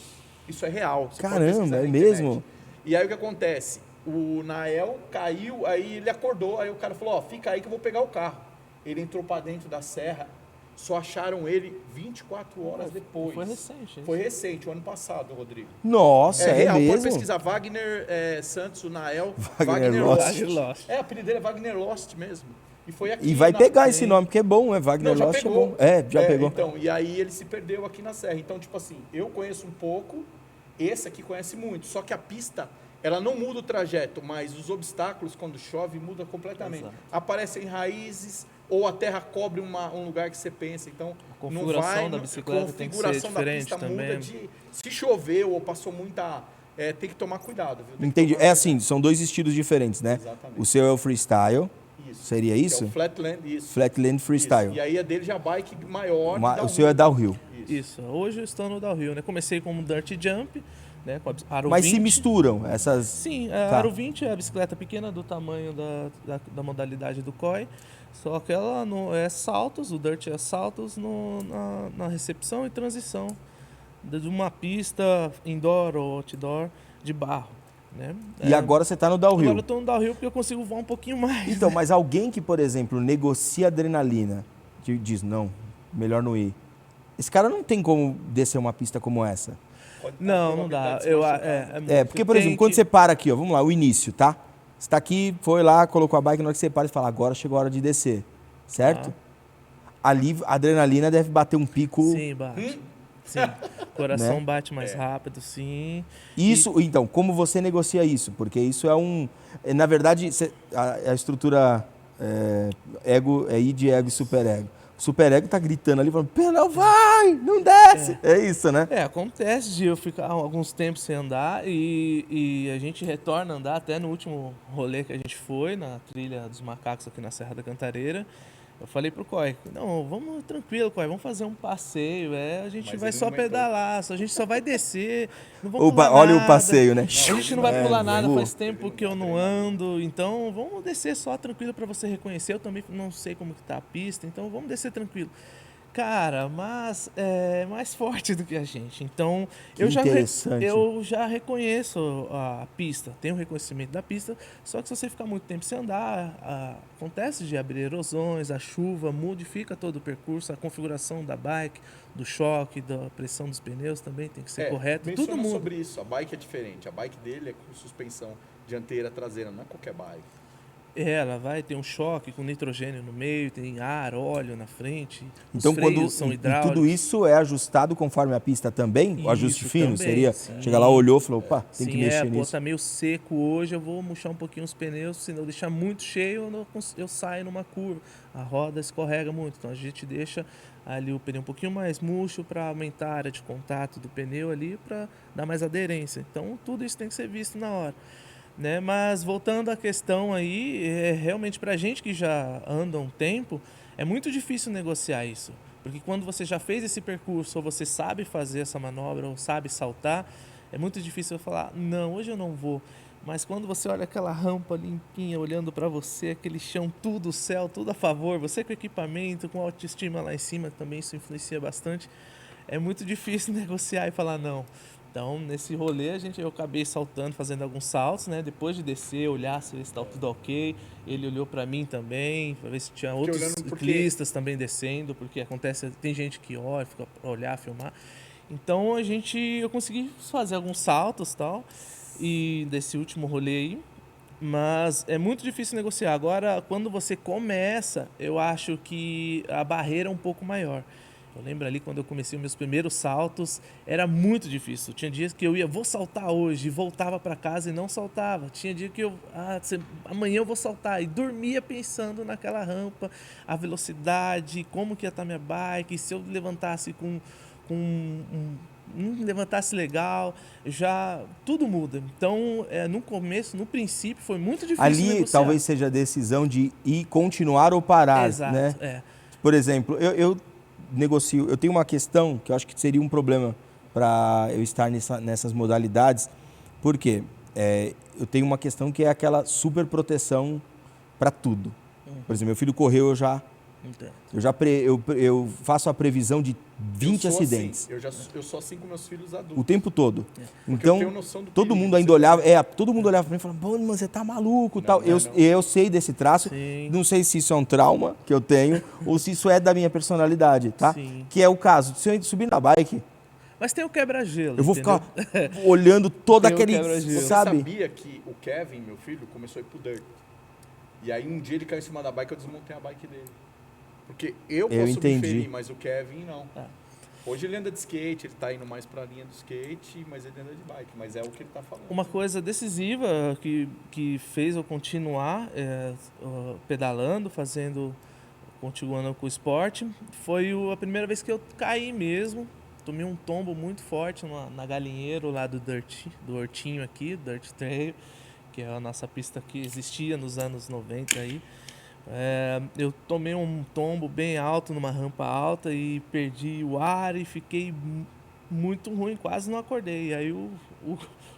Isso é real. Você pode Caramba, pesquisar na é internet. mesmo? E aí o que acontece? O Nael caiu, aí ele acordou, aí o cara falou, fica aí que eu vou pegar o carro. Ele entrou pra dentro da serra, só acharam ele 24 horas depois. Foi recente. Isso. Foi recente, o ano passado, Rodrigo. Nossa, é real, pode mesmo? pesquisar. Wagner Santos, o Nael. Wagner Lost. Wagner Lost. O apelido dele é Wagner Lost mesmo. E foi aqui. E vai pegar esse nome, porque é bom, Wagner Não, já Lost é pegou. bom. Já pegou. Então, e aí ele se perdeu aqui na serra. Então, tipo assim, eu conheço um pouco, esse aqui conhece muito. Só que a pista, ela não muda o trajeto, mas os obstáculos, quando chove, muda completamente. Exato. Aparecem raízes, ou a terra cobre um lugar que você pensa. Então, A configuração da bicicleta tem que ser diferente também. Se choveu ou passou muita... tem que tomar cuidado, viu? Tem que Entendi. tomar É assim, são dois estilos diferentes, né? Exatamente. O seu é o freestyle, Isso. seria Que isso? é o Flatland, isso. Flatland freestyle. Isso. E aí a dele já é bike maior. O seu é downhill. Isso. Hoje eu estou no downhill, né? Comecei como dirt jump, né? Com a Aro Mas 20. se misturam essas... Sim, a Tá. Aro 20 é a bicicleta pequena do tamanho da modalidade do COI, só que ela não é saltos, o dirt é saltos na recepção e transição de uma pista indoor ou outdoor de barro, né? E agora você está no downhill. Agora eu estou no downhill porque eu consigo voar um pouquinho mais. Então, mas alguém que, por exemplo, negocia adrenalina, que diz, não, melhor não ir. Esse cara não tem como descer uma pista como essa. Não dá. Porque, por exemplo, quando você para aqui, ó, vamos lá, o início, tá? Você tá aqui, foi lá, colocou a bike, na hora que você para, você fala, agora chegou a hora de descer, certo? Ali, a adrenalina deve bater um pico... Sim, bate. Sim, o coração Né? bate mais rápido, sim. Isso, então, como você negocia isso? Porque isso na verdade, a estrutura ego é id, ego e superego. O superego tá gritando ali, falando, não vai, não desce. É isso, né? Acontece de eu ficar alguns tempos sem andar e a gente retorna a andar até no último rolê que a gente foi, na trilha dos macacos aqui na Serra da Cantareira. Eu falei pro Coy, não, vamos tranquilo, Coy, vamos fazer um passeio, a gente Mas vai ele só não aguentou. pedalar, a gente só vai descer, não vamos pular Olha nada. o passeio, né? A gente não vai pular nada, vou. faz tempo que eu não ando, então vamos descer só tranquilo para você reconhecer. Eu também não sei como que tá a pista, então vamos descer tranquilo. Cara, mas é mais forte do que a gente. Então, Que eu interessante. eu já reconheço a pista, tenho reconhecimento da pista, só que se você ficar muito tempo sem andar, acontece de abrir erosões, a chuva modifica todo o percurso, a configuração da bike, do choque, da pressão dos pneus também tem que ser correto. Tudo Menciona muda. sobre isso. A bike é diferente. A bike dele é com suspensão dianteira, traseira. Não é qualquer bike. Ela vai ter um choque com nitrogênio no meio, tem ar, óleo na frente. Então, os freios quando são e hidráulicos. tudo isso é ajustado conforme a pista também? O ajuste Isso fino também, seria? sim. Chega lá, olhou, falou, opa, tem Sim, que mexer pô, nisso. tá meio seco hoje, eu vou murchar um pouquinho os pneus, se não deixar muito cheio, eu saio numa curva. A roda escorrega muito, então a gente deixa ali o pneu um pouquinho mais murcho para aumentar a área de contato do pneu ali, para dar mais aderência. Então, tudo isso tem que ser visto na hora. Né? Mas voltando à questão aí, realmente pra gente que já anda um tempo, é muito difícil negociar isso. Porque quando você já fez esse percurso, ou você sabe fazer essa manobra, ou sabe saltar, é muito difícil eu falar, não, hoje eu não vou. Mas quando você olha aquela rampa limpinha, olhando pra você, aquele chão, tudo, o céu, tudo a favor, você com equipamento, com autoestima lá em cima, também isso influencia bastante, é muito difícil negociar e falar não. Então, nesse rolê, eu acabei saltando, fazendo alguns saltos, né? Depois de descer, olhar se estava tudo ok. Ele olhou para mim também, para ver se tinha outros ciclistas também descendo, porque tem gente que olha, fica para olhar, filmar. Então, eu consegui fazer alguns saltos, tal, e desse último rolê aí. Mas é muito difícil negociar. Agora, quando você começa, eu acho que a barreira é um pouco maior. Eu lembro ali quando eu comecei os meus primeiros saltos, era muito difícil. Tinha dias que vou saltar hoje, e voltava para casa e não saltava. Tinha dia que amanhã eu vou saltar, e dormia pensando naquela rampa, a velocidade, como que ia estar minha bike, se eu levantasse não levantasse legal, tudo muda. Então, no começo, no princípio, foi muito difícil Ali negociar. talvez seja a decisão de ir continuar ou parar, Exato, né? Por exemplo, eu negocio, eu tenho uma questão que eu acho que seria um problema para eu estar nessas modalidades, porque eu tenho uma questão que é aquela super proteção para tudo. Por exemplo, meu filho correu, eu faço a previsão de 20 acidentes. Assim. Eu sou assim com meus filhos adultos. O tempo todo. Porque eu tenho Então, noção do todo perigo mundo que ainda você olhava, todo mundo olhava para mim e falava, pô, mas você tá maluco, Não, tal. não, Eu sei desse traço. Sim. Não sei se isso é um trauma que eu tenho ou se isso é da minha personalidade, tá? Sim. Que é o caso, se eu subir na bike, Mas tem o quebra-gelo. eu vou entendeu? ficar olhando todo Tem o aquele, quebra-gelo. Você sabe? sabia que o Kevin, meu filho, começou a ir pro dirt. E aí um dia ele caiu em cima da bike, eu desmontei a bike dele. Porque eu posso me ferir, mas o Kevin não. Hoje ele anda de skate, ele tá indo mais pra linha do skate, mas ele anda de bike, mas é o que ele tá falando. Uma coisa decisiva que fez eu continuar pedalando, continuando com o esporte, foi a primeira vez que eu caí mesmo. Tomei um tombo muito forte na galinheiro lá do Hortinho aqui, Dirt Trail, que é a nossa pista que existia nos anos 90 aí. Eu tomei um tombo bem alto numa rampa alta e perdi o ar e fiquei muito ruim, quase não acordei. E aí o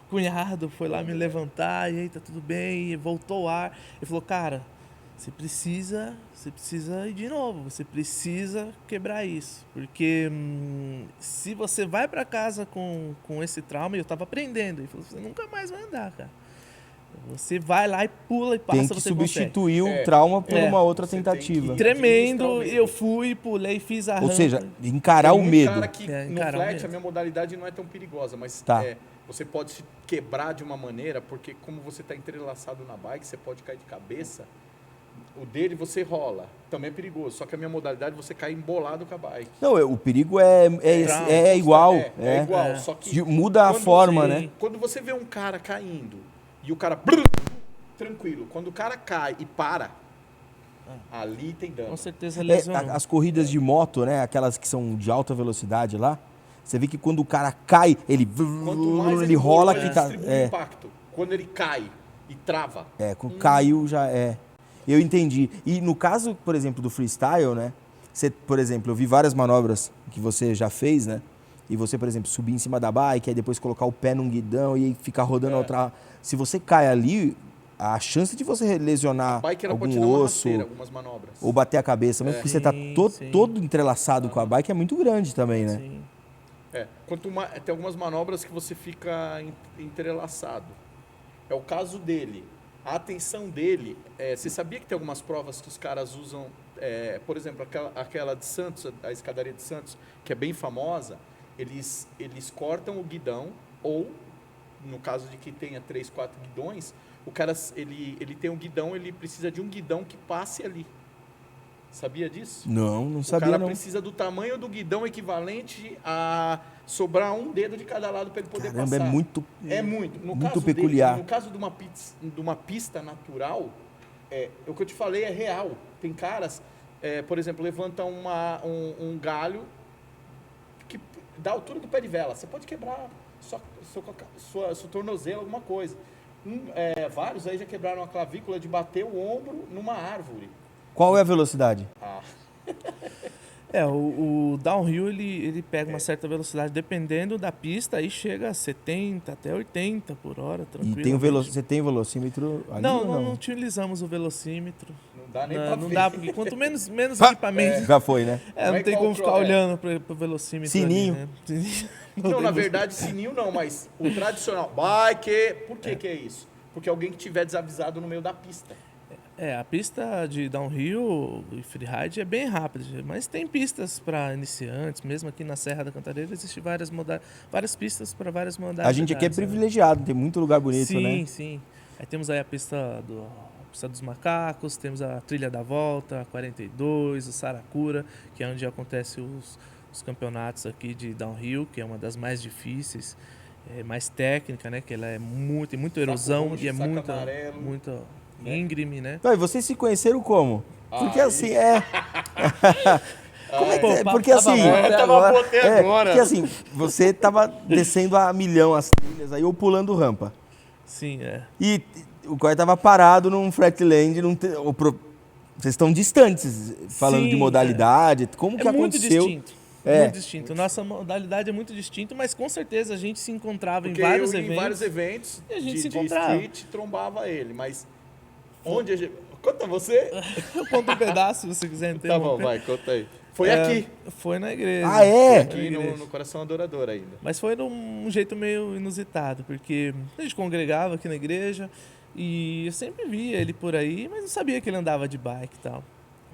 cunhado foi lá me levantar, e aí tá tudo bem, e voltou o ar. Ele falou, cara, você precisa ir de novo, você precisa quebrar isso. Porque se você vai pra casa com esse trauma, eu tava aprendendo, ele falou, você nunca mais vai andar, cara. Você vai lá e pula e passa, Tem que você substituir consegue. o trauma por uma outra Você tem tentativa. que- Tremendo, eu fui, pulei, fiz a rampa. Ou seja, encarar Tem o muito medo. cara que no encarar o flat medo. a minha modalidade não é tão perigosa, mas Tá. você pode se quebrar de uma maneira, porque como você está entrelaçado na bike, você pode cair de cabeça. O dele você rola, também é perigoso, só que a minha modalidade você cai embolado com a bike. Não, o perigo é igual. É igual, só que Muda a quando forma, você- né? quando você vê um cara caindo e o cara tranquilo, quando o cara cai e para, ali tem dano. Com certeza lesionou. As corridas de moto, né? Aquelas que são de alta velocidade lá, você vê que quando o cara cai, ele Quanto mais ele rola ele que tá. distribui o impacto. Quando ele cai e trava, Quando caiu já é. Eu entendi. E no caso, por exemplo, do freestyle, né? Você, por exemplo, eu vi várias manobras que você já fez, né? E você, por exemplo, subir em cima da bike, aí depois colocar o pé num guidão e aí ficar rodando a outra. Se você cai ali, a chance de você lesionar Bike ela pode algum dar uma osso rasteira, algumas manobras. ou bater a cabeça, mesmo porque você tá Sim. todo entrelaçado com a bike, é muito grande também, né? Sim. Tem algumas manobras que você fica entrelaçado. É o caso dele. A atenção dele, você sabia que tem algumas provas que os caras usam, por exemplo, aquela de Santos, a escadaria de Santos, que é bem famosa, eles cortam o guidão, ou, no caso de que tenha 3, 4 guidões, o cara, ele tem um guidão, ele precisa de um guidão que passe ali. Sabia disso? Não O sabia cara não. precisa do tamanho do guidão equivalente a sobrar um dedo de cada lado para ele poder Caramba, passar. é muito No muito caso peculiar. Dele, no caso de uma pista natural, o que eu te falei é real. Tem caras, por exemplo, levantam um galho que da altura do pé de vela. Você pode quebrar sua tornozelo, alguma coisa. Vários aí já quebraram a clavícula de bater o ombro numa árvore. Qual é a velocidade? O downhill ele pega uma certa velocidade, dependendo da pista, aí chega a 70 até 80 por hora, tranquilo. E você tem velocímetro ali ou Não utilizamos o velocímetro. Não dá nem pra Não ver. dá, porque quanto menos equipamento. Já foi, né? Não tem como ficar olhando pro velocímetro. Sininho. Ali, né? Não, na verdade, sininho não, mas o tradicional. Bike. Por que é isso? Porque alguém que tiver desavisado no meio da pista. A pista de downhill e freeride é bem rápida, mas tem pistas para iniciantes, mesmo aqui na Serra da Cantareira existem várias pistas para várias modalidades. A gente aqui é privilegiado, tem muito lugar bonito, né? Sim. Aí temos aí a pista dos Macacos, temos a Trilha da Volta, a 42, o Saracura, que é onde acontece os campeonatos aqui de downhill, que é uma das mais difíceis, mais técnica, né? Que ela é tem muita erosão roxo, e é saco muita amarelo. íngreme, né? Então, e vocês se conheceram como? Porque assim, Como é que é? Pô, Porque tava assim, bom até agora. porque assim, você tava descendo a milhão as trilhas aí ou pulando rampa. Sim, E o Coy tava parado num flatland, vocês estão distantes falando Sim, de modalidade, como que muito aconteceu? distinto. Muito distinto. Nossa modalidade é muito distinta, mas com certeza a gente se encontrava Porque em vários eu eventos. em vários eventos e a gente se de encontrava. street trombava ele, mas onde a gente... Conta você. Eu conto um pedaço se você quiser Tá bom, interromper. vai, conta aí. Foi aqui. Foi na igreja. Ah, é? Aqui no Coração Adorador ainda. Mas foi de um jeito meio inusitado, porque a gente congregava aqui na igreja e eu sempre via ele por aí, mas não sabia que ele andava de bike e tal.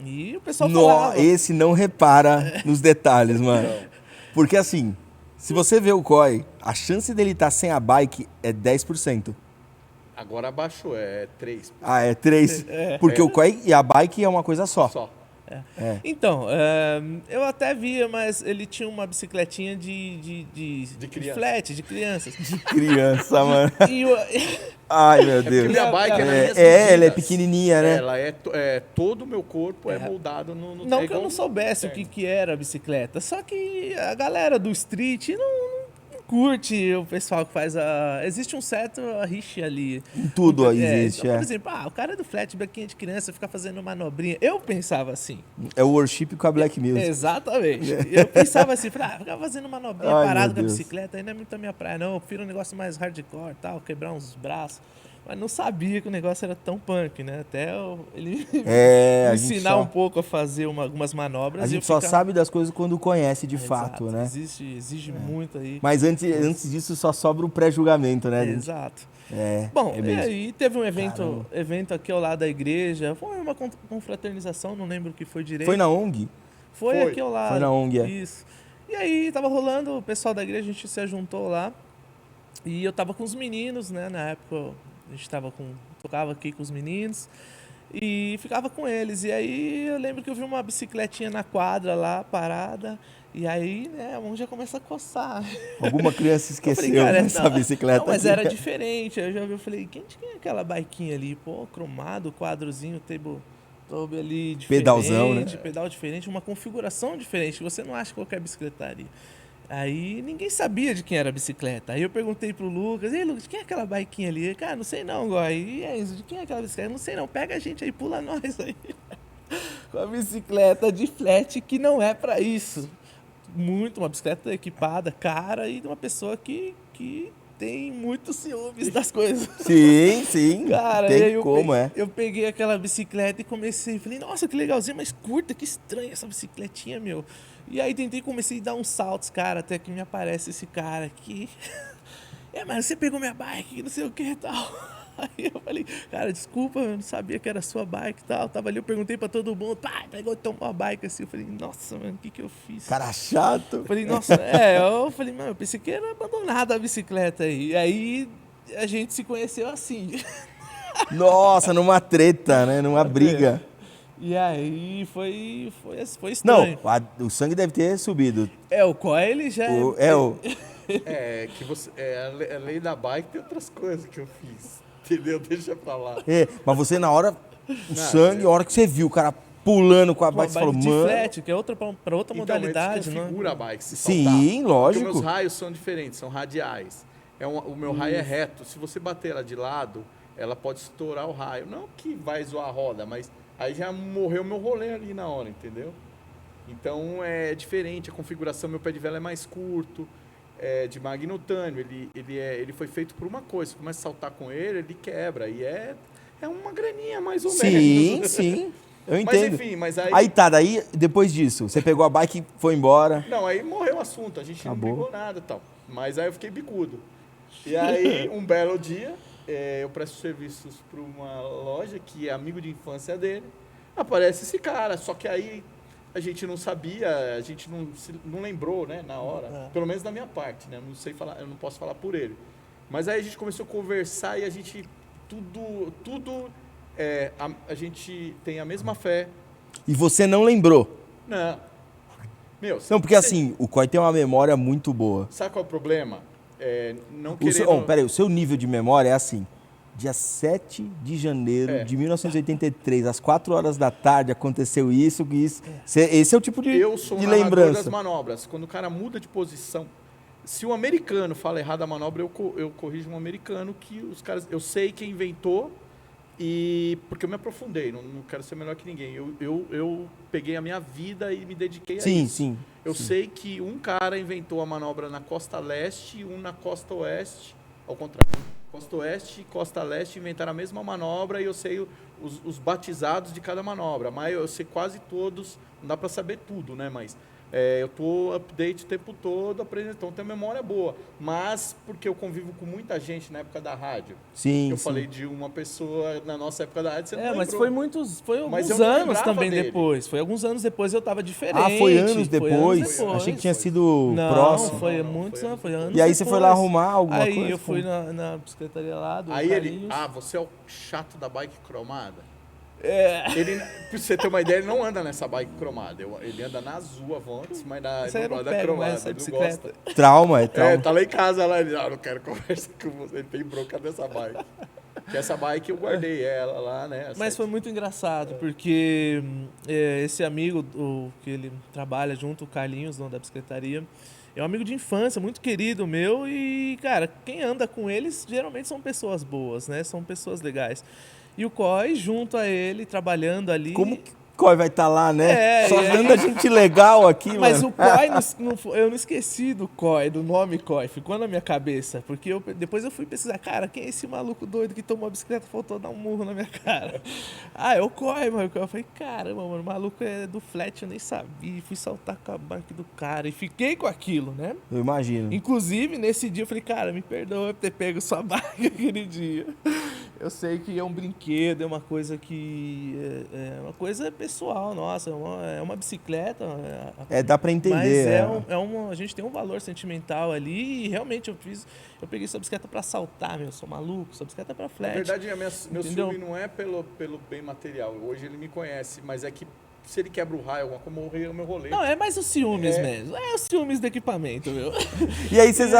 E o pessoal falava... Esse não repara nos detalhes, mano. Porque assim, se você vê o Coy, a chance dele estar sem a bike é 10%. Agora abaixou, é 3. Ah, é 3. Porque o Coy e a bike é uma coisa só. Então, eu até via, mas ele tinha uma bicicletinha de criança. flat, de crianças. Criança, mano. E Ai, meu Deus. Minha bike é nas minhas ela é medidas. pequenininha, né? Ela todo o meu corpo é moldado no não é que eu não soubesse o que era a bicicleta, só que a galera do street não curte o pessoal que faz existe um certo rixe ali. Em tudo existe, então, por exemplo, o cara do flat, bequinha de criança, fica fazendo manobrinha. Eu pensava assim. É o worship com a Black Music. Exatamente. Eu pensava assim, ficar fazendo manobrinha Ai, parado meu com a Deus. bicicleta, aí não é muito a minha praia, não. Eu prefiro um negócio mais hardcore, tal, quebrar uns braços. Mas não sabia que o negócio era tão punk, né? Até ele a me gente ensinar só- um pouco a fazer algumas manobras. A e gente eu só ficava- sabe das coisas quando conhece de Exato. fato, né? Exige muito aí. Mas antes disso só sobra o pré-julgamento, né? gente? Exato. É, Bom, é e mesmo. aí teve um Caramba. evento aqui ao lado da igreja. Foi uma confraternização, não lembro o que foi direito. Foi na ONG? Foi Foi. aqui ao lado. Foi na ONG, Isso. E aí tava rolando, o pessoal da igreja, a gente se juntou lá. E eu tava com os meninos, né? Na época a gente tocava aqui com os meninos e ficava com eles. E aí eu lembro que eu vi uma bicicletinha na quadra lá, parada. E aí, né, a mão já começa a coçar. Alguma criança Eu esqueceu falei, cara, essa não, bicicleta não, mas aqui. era diferente. Aí eu já vi, eu falei, quem tinha aquela biquinha ali? Pô, cromado, quadrozinho, tabletop ali diferente. Pedalzão, né? Pedal diferente, uma configuração diferente. Você não acha em qualquer bicicletaria. Aí ninguém sabia de quem era a bicicleta. Aí eu perguntei pro Lucas, ei Lucas, de quem é aquela biquinha ali? Cara, não sei não, Goi. E é isso, de quem é aquela bicicleta? Não sei não, pega a gente aí, pula nós aí. Com a bicicleta de flat que não é pra isso. Uma bicicleta equipada, cara, e de uma pessoa que tem muitos ciúmes das coisas. Sim, sim. Cara, tem aí como, eu peguei aquela bicicleta e comecei, falei, nossa, que legalzinha, mas curta, que estranha essa bicicletinha, meu. E aí comecei a dar uns saltos, cara, até que me aparece esse cara aqui. Mas você pegou minha bike, não sei o que e tal. Aí eu falei, cara, desculpa, eu não sabia que era sua bike e tal. Tava ali, eu perguntei pra todo mundo, pai, pegou e tomou a bike assim. Eu falei, nossa, mano, o que eu fiz? Cara chato. Eu falei, nossa, eu falei, mano, eu pensei que era abandonada a bicicleta aí. E aí a gente se conheceu assim. Nossa, numa treta, né? Numa briga. E aí foi estranho. Não, o sangue deve ter subido. O Coy, ele já Que você. A lei da bike tem outras coisas que eu fiz. Entendeu? Deixa pra lá. Mas você na hora, sangue, a hora que você viu o cara pulando com a bike, você falou, de mano... flat, que é pra outra modalidade, né? Configura a bike, se Sim, saltar. lógico. Porque meus raios são diferentes, são radiais. O meu raio é reto. Se você bater ela de lado, ela pode estourar o raio. Não que vai zoar a roda, mas aí já morreu meu rolê ali na hora, entendeu? Então é diferente, a configuração, meu pé de vela é mais curto, de magnetânio, ele foi feito por uma coisa, você começa a saltar com ele quebra, e é uma graninha mais ou menos. Sim, eu entendo. Mas enfim, aí... Daí, depois disso, você pegou a bike e foi embora. Não, aí morreu o assunto, a gente Acabou. não brigou nada e tal, mas aí eu fiquei bicudo. E aí, um belo dia, eu presto serviços para uma loja que é amigo de infância dele, aparece esse cara, só que aí... A gente não sabia, a gente não lembrou, né, na hora. Pelo menos da minha parte, né? Não sei falar, eu não posso falar por ele. Mas aí a gente começou a conversar e a gente a gente tem a mesma fé. E você não lembrou? Não. Meu, Não, porque assim, o Coy tem uma memória muito boa. Sabe qual é o problema? Não querendo... Peraí, o seu nível de memória é assim. Dia 7 de janeiro de 1983, às 4 horas da tarde, aconteceu isso. Esse é o tipo de lembrança. Eu sou um narrador das manobras. Quando o cara muda de posição, se um americano fala errado a manobra, eu corrijo um americano que os caras... Eu sei quem inventou porque eu me aprofundei, não quero ser melhor que ninguém. Eu peguei a minha vida e me dediquei a isso. Sim. Eu sei que um cara inventou a manobra na costa leste e um na costa oeste, ao contrário. Costa Oeste e Costa Leste inventaram a mesma manobra e eu sei os batizados de cada manobra. Mas eu sei quase todos, não dá para saber tudo, né? Mas eu tô update o tempo todo, aprendendo, então tenho memória boa. Mas porque eu convivo com muita gente na época da rádio. Sim. Falei de uma pessoa na nossa época da rádio, você não lembrou. Mas foi Mas alguns eu não anos lembrava também dele. depois. Foi alguns anos depois eu tava diferente. Foi anos depois? Foi anos depois. Achei que tinha sido Não, próximo. foi muitos anos, foi anos E aí depois. você foi lá arrumar alguma coisa? Aí eu fui na secretaria lá do Aí ele, Carlinhos. você é o chato da bike cromada? É. Pra você ter uma ideia, ele não anda nessa bike cromada. Ele anda na azul Avontes, mas Isso aí ele eu não não anda pego cromada. mais essa Ele não bicicleta. gosta. Trauma. Tá lá em casa, lá, ele, não quero conversar com você. Ele tem bronca dessa bike. Que essa bike eu guardei ela lá, né? Mas foi muito engraçado, porque esse amigo que ele trabalha junto, o Carlinhos, dono da bicicletaria, é um amigo de infância, muito querido meu, e, cara, quem anda com eles geralmente são pessoas boas, né? São pessoas legais. E o Coy, junto a ele, trabalhando ali... Como que o Coy vai estar lá, né? Só e dando a gente legal aqui, Mas mano. o Coy, eu não esqueci do Coy, do nome Coy, ficou na minha cabeça. Porque depois eu fui pesquisar, cara, quem é esse maluco doido que tomou a bicicleta e faltou dar um murro na minha cara? É o Coy, mano. Eu falei, caramba, mano, o maluco é do flat, eu nem sabia. Fui saltar com a bike do cara e fiquei com aquilo, né? Eu imagino. Inclusive, nesse dia eu falei, cara, me perdoa por ter pego sua bike aquele dia. Eu sei que é um brinquedo, é uma coisa que... É uma coisa pessoal, nossa, é uma bicicleta. Dá pra entender. Mas a gente tem um valor sentimental ali e realmente eu peguei sua bicicleta pra saltar, meu, sou maluco, sua bicicleta é pra flat. Na verdade, meu ciúme não é pelo bem material. Hoje ele me conhece, mas é que se ele quebra o raio, alguma coisa, morrer é o meu rolê. Não, é mais os ciúmes mesmo. É os ciúmes do equipamento, meu. E aí vocês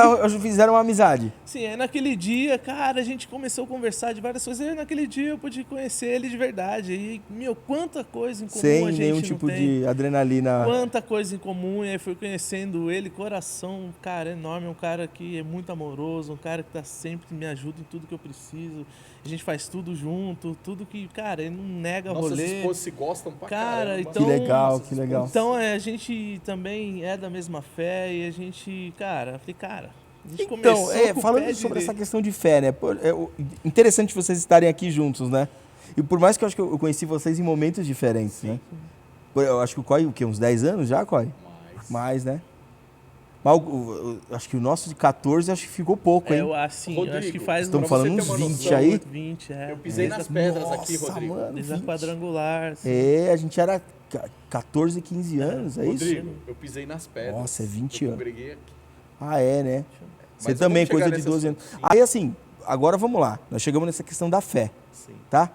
fizeram uma amizade? Sim, aí naquele dia, cara, a gente começou a conversar de várias coisas. E naquele dia eu pude conhecer ele de verdade. E, meu, quanta coisa em comum Sem a gente nenhum não tipo tem. de adrenalina. Quanta coisa em comum. E aí fui conhecendo ele, coração, cara, enorme. Um cara que é muito amoroso, um cara que tá sempre me ajuda em tudo que eu preciso. A gente faz tudo junto, tudo que, cara, ele não nega Nossas rolê. esposas se gostam pra Cara, caramba. então- Que legal, Nossas que legal. Então a gente também é da mesma fé e a gente, cara, eu falei, cara, a gente Então, começou com o pé falando sobre direito. essa questão de fé, né? Pô, interessante vocês estarem aqui juntos, né? E por mais que eu acho que eu conheci vocês em momentos diferentes, né? Eu acho que o Coy, o quê? Uns 10 anos já, Coy? Mais, né? Mas eu acho que o nosso de 14 acho que ficou pouco, hein? Eu acho que Rodrigo, faz estamos pra você falando ter uns uma 20 noção, aí. 20, Eu pisei nas pedras aqui, Nossa, Rodrigo. mano, Desde a 20. quadrangular. Assim. É, a gente era 14, 15 anos, é isso? Rodrigo, eu pisei nas pedras. Nossa, é 20 eu anos. congreguei aqui. Ah, é, né? Você Mas também, vamos chegar coisa de nesse 12 anos. assunto, sim. Aí, assim, agora vamos lá. Nós chegamos nessa questão da fé, Sim. tá?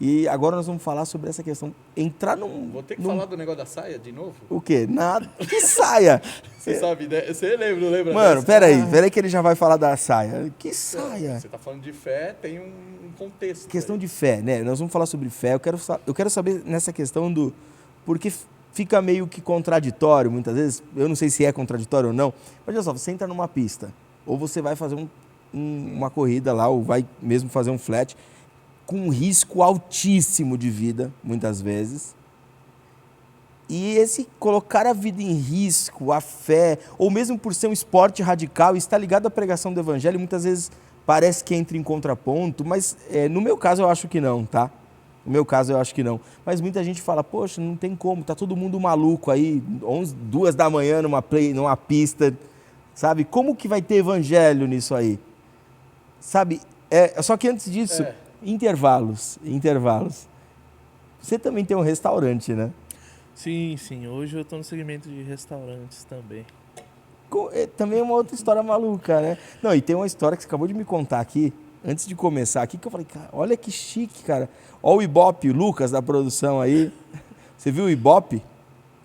E agora nós vamos falar sobre essa questão. Entrar num. Vou ter que num- falar do negócio da saia de novo? O quê? Nada. Que saia! Você sabe, né? Você lembra, não lembra? Mano, dessa? peraí que ele já vai falar da saia. Que saia? Você tá falando de fé, tem um contexto. Questão aí. de fé, né? Nós vamos falar sobre fé. Eu quero saber nessa questão do. Porque fica meio que contraditório muitas vezes. Eu não sei se é contraditório ou não. Mas olha só, você entra numa pista. Ou você vai fazer uma corrida lá, ou vai mesmo fazer um flat, com um risco altíssimo de vida, muitas vezes. E esse colocar a vida em risco, a fé, ou mesmo por ser um esporte radical e estar ligado à pregação do evangelho, muitas vezes parece que entra em contraponto, mas no meu caso eu acho que não, tá? No meu caso eu acho que não. Mas muita gente fala, poxa, não tem como, tá todo mundo maluco aí, 2 da manhã numa pista, sabe? Como que vai ter evangelho nisso aí? Sabe? Só que antes disso, intervalos. Você também tem um restaurante, né? Sim, hoje eu tô no segmento de restaurantes também. Também é uma outra história maluca, né? Não, e tem uma história que você acabou de me contar aqui, antes de começar aqui, que eu falei, cara, olha que chique, cara. Olha o Ibope, o Lucas da produção aí. Você viu o Ibope?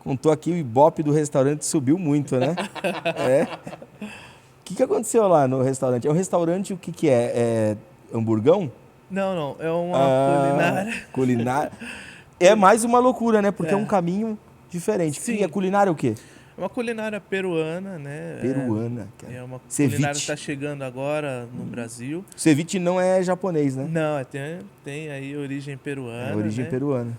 Contou aqui, o Ibope do restaurante subiu muito, né? O que aconteceu lá no restaurante? É um restaurante, o que é? É hamburgão? Não, é uma Culinária. É mais uma loucura, né? Porque é um caminho diferente. Sim. E a culinária é o quê? É uma culinária peruana, né? Peruana, cara. É uma Ceviche. culinária que está chegando agora no Brasil. Ceviche não é japonês, né? Não, tem aí origem peruana. É origem né? peruana.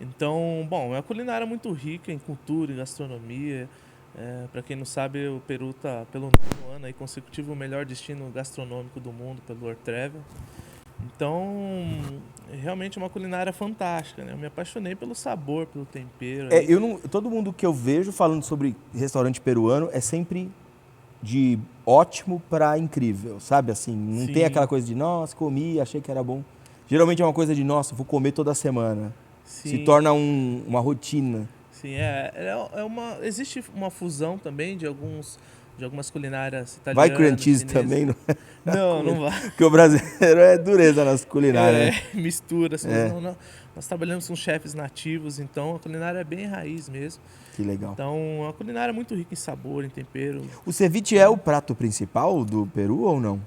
Então, bom, é uma culinária muito rica em cultura, em gastronomia. Para quem não sabe, o Peru está pelo 9º ano aí consecutivo o melhor destino gastronômico do mundo pelo World Travel. Então, realmente é uma culinária fantástica, né? Eu me apaixonei pelo sabor, pelo tempero. aí. Todo mundo que eu vejo falando sobre restaurante peruano é sempre de ótimo para incrível, sabe? Assim, não Sim. tem aquela coisa de, nossa, comi, achei que era bom. Geralmente é uma coisa de, nossa, vou comer toda semana. Se Sim. torna uma rotina. Sim, existe uma fusão também de algumas culinárias italianas. Vai cream cheese chinesas. também, não? Não vai. Porque o brasileiro é dureza nas culinárias. né? Mistura as coisas. Não. Nós trabalhamos com chefes nativos, então a culinária é bem raiz mesmo. Que legal. Então, a culinária é muito rica em sabor, em tempero. O ceviche é o prato principal do Peru ou não?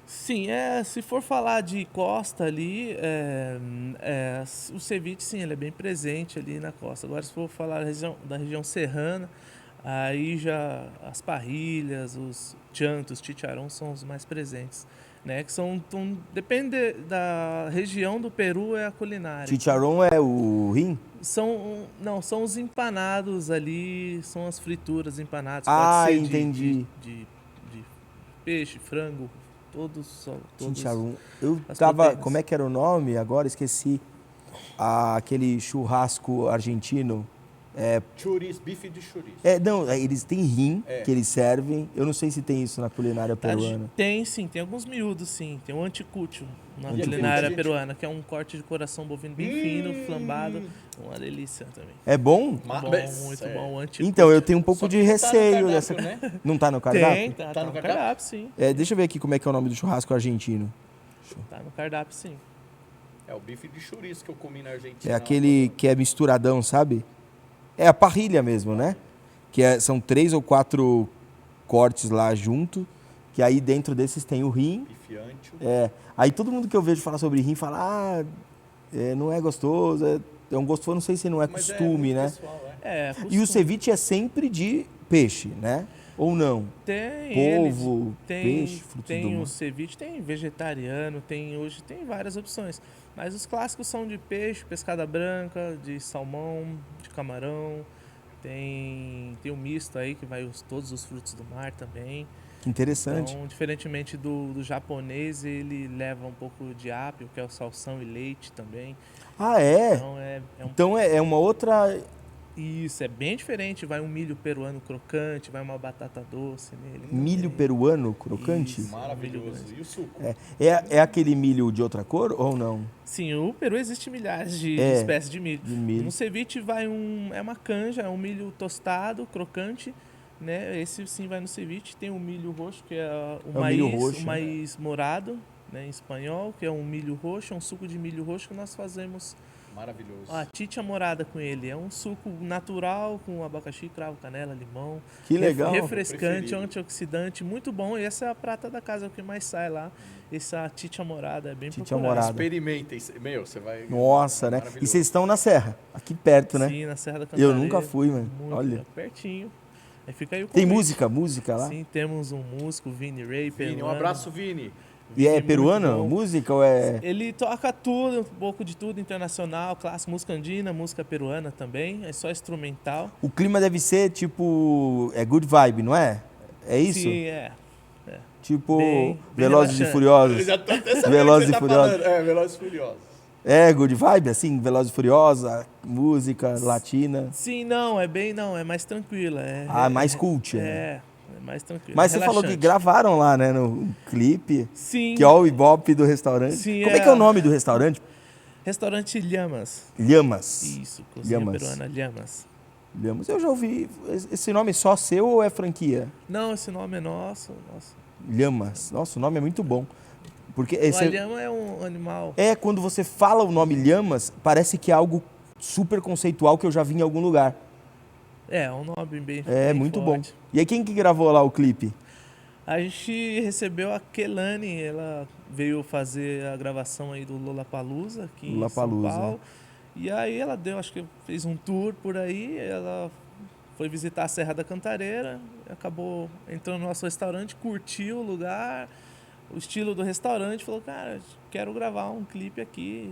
Sim, se for falar de costa ali, o ceviche, sim, ele é bem presente ali na costa. Agora, se for falar da região serrana, aí já as parrilhas, os chantos, chicharrón são os mais presentes, né? Que depende da região do Peru, é a culinária. Chicharrón é o rim? São os empanados ali, são as frituras empanadas. Ah, pode ser entendi. De peixe, frango, todos. Chicharrón. as proteínas. Como é que era o nome? Agora esqueci. Aquele churrasco argentino. Chouriço, bife de chouriço. Não, eles têm rim que eles servem. Eu não sei se tem isso na culinária peruana. Tem sim, tem alguns miúdos sim. Tem o anticucho na Anticucho. culinária peruana, que é um corte de coração bovino bem fino, flambado. Uma delícia também. É bom? Muito bom. O anticucho. Então, eu tenho um pouco Só de que não tá no receio cardápio, dessa. né? Não tá no cardápio? Tem, tá Tá no no cardápio, sim. Deixa eu ver aqui como é que é o nome do churrasco argentino. Tá no cardápio, sim. É o bife de chouriço que eu comi na Argentina. É aquele que é misturadão, sabe? É a parrilha mesmo, né? São 3 ou 4 cortes lá junto, que aí dentro desses tem o rim. Bife ancho. Aí todo mundo que eu vejo falar sobre rim fala, não é gostoso, é um gosto, eu não sei se não é Mas costume, muito né? pessoal, E o ceviche é sempre de peixe, né? Ou não? Tem Polvo, tem, peixe, frutos do tem o mar. ceviche, tem vegetariano, hoje tem várias opções. Mas os clássicos são de peixe, pescada branca, de salmão, de camarão. Tem o misto aí, que vai todos os frutos do mar também. Que interessante. Então, diferentemente do japonês, ele leva um pouco de apio, que é o salsão e leite também. Ah, é? Então É uma outra... Isso, é bem diferente. Vai um milho peruano crocante, vai uma batata doce nele. Milho também. peruano crocante? Isso. Maravilhoso. E o suco? É aquele milho de outra cor ou não? Sim, o Peru existe milhares de É, espécies de milho. de milho. No ceviche vai é uma canja, é um milho tostado, crocante, né? Esse sim vai no ceviche. Tem o milho roxo, que é o maíz, milho roxo, o maíz morado, né, em espanhol, que é um milho roxo, é um suco de milho roxo que nós fazemos Maravilhoso. a chicha morada com ele. É um suco natural com abacaxi, cravo, canela, limão. Que legal. Refrescante, Preferido. antioxidante, muito bom. E essa é a prata da casa, é o que mais sai lá. Essa chicha morada é bem Chicha procurada. morada. Experimentem. Meu, você vai... Nossa, né? E Maravilhoso. vocês estão na serra, aqui perto, né? Sim, na Serra da Cantareira. Eu nunca fui, mano. Muito, Olha. pertinho. Aí fica aí o Tem convite. música lá? Sim, temos um músico, Vini Ray, Vini, peruano. um abraço, Vini. E é Vini, peruana? muito bom. Música ou é... Ele toca tudo, um pouco de tudo, internacional, clássico, música andina, música peruana também, é só instrumental. O clima deve ser tipo... É good vibe, não é? É isso? Sim, é. Tipo Bem Velozes e relaxante. Furiosos. Eu já tô até sabendo Velozes o que e você tá Furiosos. falando. Velozes e Furiosos. É good vibe, assim? Velozes e Furiosa, música latina. Sim, não, é mais tranquila. Mais cult, né? É mais tranquilo. Mas você falou que relaxante. gravaram lá, né? No clipe. Sim, Que é o Ibope do restaurante. Sim, Como é que é o nome do restaurante? restaurante Lhamas. Lhamas. Isso, cozinha Lhamas. peruana, Lhamas. Lhamas. Eu já ouvi. Esse nome é só seu ou é franquia? Não, esse nome é nosso. Lhamas. Nossa, o nome é muito bom. Porque O lhama é um animal. quando você fala o nome Lhamas, parece que é algo super conceitual que eu já vi em algum lugar. É um nome bem É bem muito forte. bom. E aí, quem que gravou lá o clipe? A gente recebeu a Kelani, ela veio fazer a gravação aí do Lollapalooza aqui em São Lollapalooza. Paulo. E aí ela acho que fez um tour por aí, ela foi visitar a Serra da Cantareira, acabou entrando no nosso restaurante, curtiu o lugar, o estilo do restaurante, falou, cara, quero gravar um clipe aqui,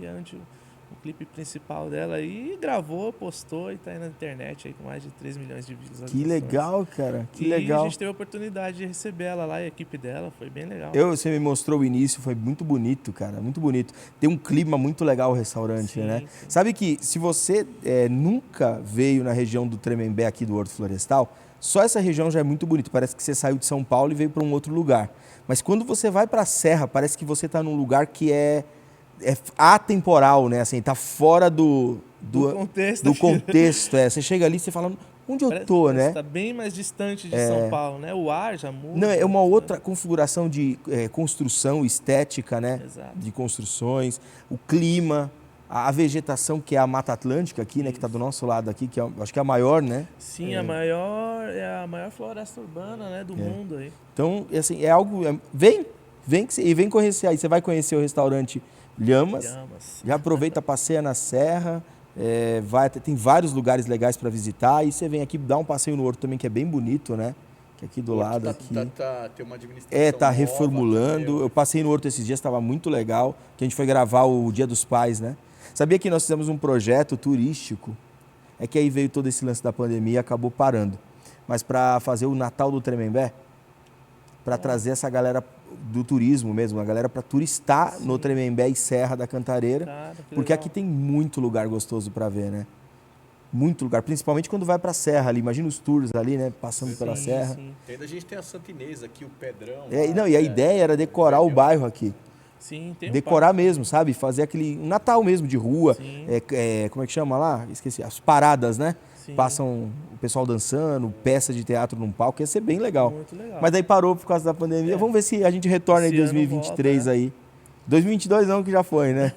o clipe principal dela aí, e gravou, postou e tá aí na internet aí com mais de 3 milhões de visualizações. Que legal, cara. Que e legal. a gente teve a oportunidade de receber ela lá e a equipe dela, foi bem legal. Você me mostrou o início, foi muito bonito, cara, muito bonito. Tem um clima muito legal o restaurante, Sim, né? sim. Sabe que se você nunca veio na região do Tremembé aqui do Horto Florestal, só essa região já é muito bonito. Parece que você saiu de São Paulo e veio para um outro lugar. Mas quando você vai para a Serra, parece que você está num lugar que é atemporal, né? Assim, tá fora do contexto. do contexto. Você chega ali e você fala, onde eu tô, né? Está bem mais distante de São Paulo, né? O ar já muda. Não, é uma outra configuração de construção estética, né? Exato. De construções, o clima, a vegetação que é a Mata Atlântica aqui, né? Que está do nosso lado aqui, que acho que é a maior, né? Sim, é a maior floresta urbana, né, do mundo aí. Então, assim, é algo... Vem conhecer aí. Você vai conhecer o restaurante Lhamas. Já aproveita, passeia na serra. Tem vários lugares legais para visitar. E você vem aqui dar um passeio no Horto também, que é bem bonito, né? Que é aqui do lado. Aqui. Tem uma administração Tá nova, reformulando. Eu passei no Horto esses dias, estava muito legal. Que a gente foi gravar o Dia dos Pais, né? Sabia que nós fizemos um projeto turístico? É que aí veio todo esse lance da pandemia e acabou parando. Mas para fazer o Natal do Tremembé, para trazer essa galera do turismo mesmo, a galera para turistar no Tremembé e Serra da Cantareira, Cara, que porque legal. aqui tem muito lugar gostoso para ver, né? Muito lugar, principalmente quando vai para a Serra ali. Imagina os tours ali, né? Passando pela serra. Sim. Ainda a gente tem a Santa Inês aqui, o Pedrão. E a ideia era decorar o bairro aqui. Sim, tem um Decorar parque. mesmo, sabe? Fazer aquele Natal mesmo de rua. Sim. Como é que chama lá? Esqueci. As paradas, né? Sim. Passam o pessoal dançando, peça de teatro num palco. Ia ser bem legal. Muito legal. Mas daí parou por causa da pandemia. Vamos ver se a gente retorna em Esse ano 2023 volta, aí. 2022 não, que já foi, né?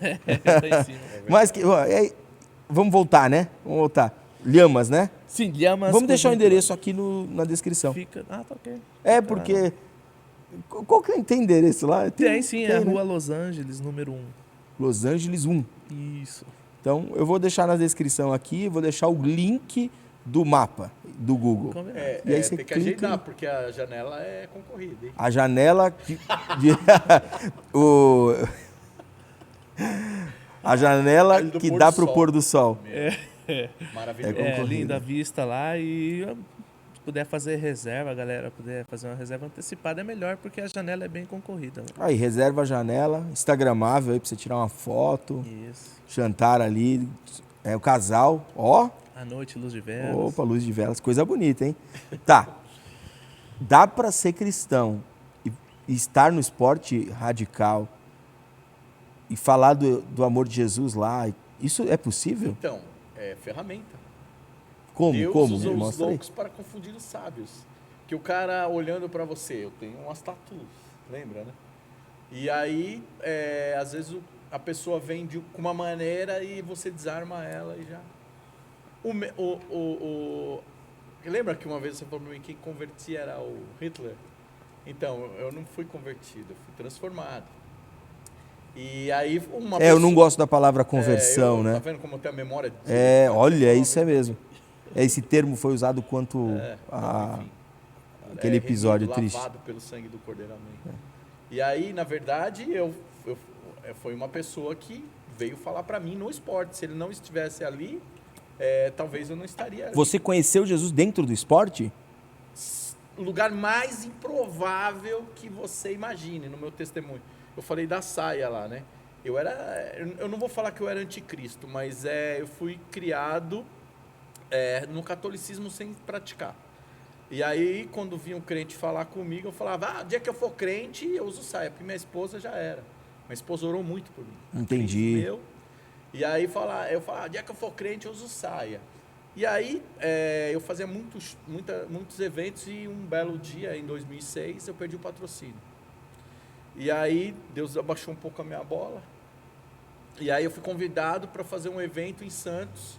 Tá em cima. Mas vamos voltar, né? Vamos voltar. Lhamas, né? Sim, Lhamas. Vamos deixar o Convento endereço aqui na descrição. Fica... Ah, tá ok. É, porque... Qual que tem endereço lá? Tem sim, é a né? Rua Los Angeles, número 1. Los Angeles 1. Isso. Então, eu vou deixar na descrição aqui, vou deixar o link do mapa do Google. Combinado. E aí você tem que clica ajeitar, porque a janela é concorrida, hein? A janela a janela Olho do que pôr dá do pro sol. pôr do sol. Maravilhoso. É É, concorrido. linda a vista lá e se puder fazer reserva, galera, puder fazer uma reserva antecipada é melhor porque a janela é bem concorrida. Aí, reserva a janela, instagramável aí pra você tirar uma foto, Isso. jantar ali, o casal, ó, À noite, luz de velas. opa, luz de velas, coisa bonita, hein? Tá, dá pra ser cristão e estar no esporte radical e falar do amor de Jesus lá, isso é possível? Então, é ferramenta. Como? Deus Como? usou os Mostra aí. loucos para confundir os sábios. Que o cara olhando para você, eu tenho umas tatuas, lembra, né? E aí, às vezes a pessoa vem com uma maneira e você desarma ela e já... Lembra que uma vez você falou para mim que quem convertia era o Hitler? Então, eu não fui convertido, eu fui transformado. E aí uma Eu não gosto da palavra conversão, né? Tá vendo como eu tenho a memória? Olha, isso é mesmo. Esse termo foi usado quanto Enfim, aquele episódio remido, triste. lavado pelo sangue do Cordeiro, amém. E aí, na verdade, foi uma pessoa que veio falar para mim no esporte. Se ele não estivesse ali, talvez eu não estaria ali. Você conheceu Jesus dentro do esporte? O lugar mais improvável que você imagine no meu testemunho. Eu falei da saia lá, né? Eu não vou falar que eu era anticristo, mas eu fui criado no catolicismo sem praticar. E aí, quando vinha um crente falar comigo, eu falava, dia que eu for crente, eu uso saia, porque minha esposa já era. Minha esposa orou muito por mim. Entendi. E aí, eu falava, dia que eu for crente, eu uso saia. E aí, eu fazia muitos eventos e um belo dia, em 2006, eu perdi o patrocínio. E aí, Deus abaixou um pouco a minha bola. E aí, eu fui convidado para fazer um evento em Santos,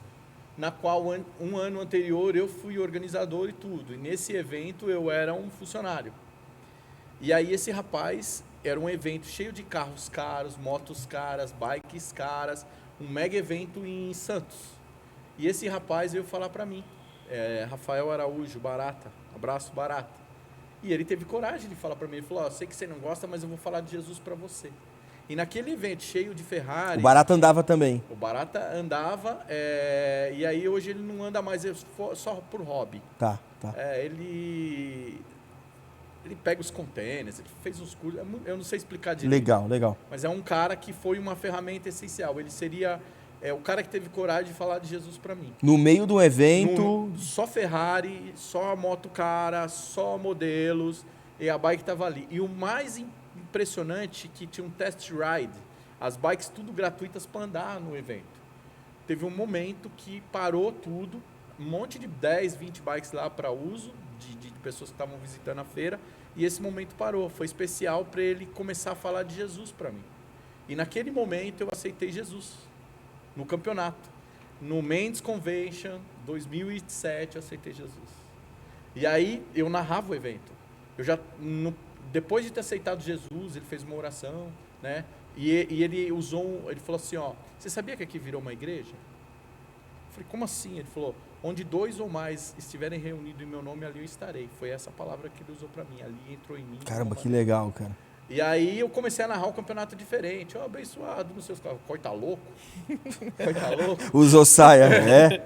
na qual um ano anterior eu fui organizador e tudo. E nesse evento eu era um funcionário. E aí esse rapaz era um evento cheio de carros caros, motos caras, bikes caras, um mega evento em Santos. E esse rapaz veio falar para mim, Rafael Araújo, Barata, abraço Barata. E ele teve coragem de falar para mim, ele falou, sei que você não gosta, mas eu vou falar de Jesus para você. E naquele evento cheio de Ferrari... O Barata andava também. O Barata andava, e aí hoje ele não anda mais só por hobby. Tá. Ele pega os containers, ele fez uns cursos, eu não sei explicar direito. Legal. Mas é um cara que foi uma ferramenta essencial. Ele seria o cara que teve coragem de falar de Jesus para mim. No meio de um evento... Só Ferrari, só moto cara, só modelos, e a bike estava ali. E o mais impressionante que tinha um test ride, as bikes tudo gratuitas para andar no evento. Teve um momento que parou tudo, um monte de 10, 20 bikes lá para uso, de pessoas que estavam visitando a feira, e esse momento parou. Foi especial para ele começar a falar de Jesus para mim. E naquele momento eu aceitei Jesus, no campeonato. No Men's Convention 2007 eu aceitei Jesus. E aí eu narrava o evento. Depois de ter aceitado Jesus, ele fez uma oração, né? E ele ele falou assim, você sabia que aqui virou uma igreja? Eu falei, como assim? Ele falou, onde 2 ou mais estiverem reunidos em meu nome, ali eu estarei. Foi essa palavra que ele usou para mim, ali entrou em mim. Caramba, que legal, cara. E aí eu comecei a narrar um campeonato diferente, abençoado nos seus carros. Corta louco? Corta louco? Usou saia,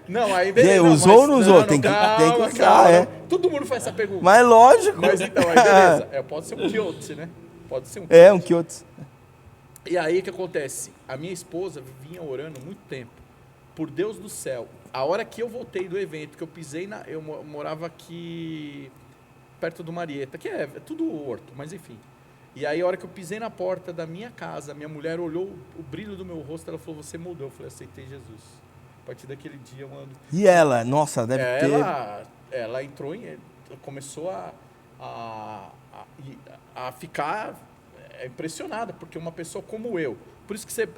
Não, aí beleza. Usou ou não usou? Tem que usar, Todo mundo faz essa pergunta. Mas lógico. Mas então, aí beleza. Pode ser um quiotse, né? Pode ser um quiotse. Um quiotse. E aí o que acontece? A minha esposa vinha orando muito tempo. Por Deus do céu. A hora que eu voltei do evento, que eu pisei eu morava aqui perto do Marieta, que é tudo horto, mas enfim. E aí a hora que eu pisei na porta da minha casa, minha mulher olhou o brilho do meu rosto, ela falou, você mudou. Eu falei, aceitei Jesus. A partir daquele dia eu ando... E ela? Nossa, deve ter... Ela entrou começou a ficar é impressionada, porque uma pessoa como eu, por isso que você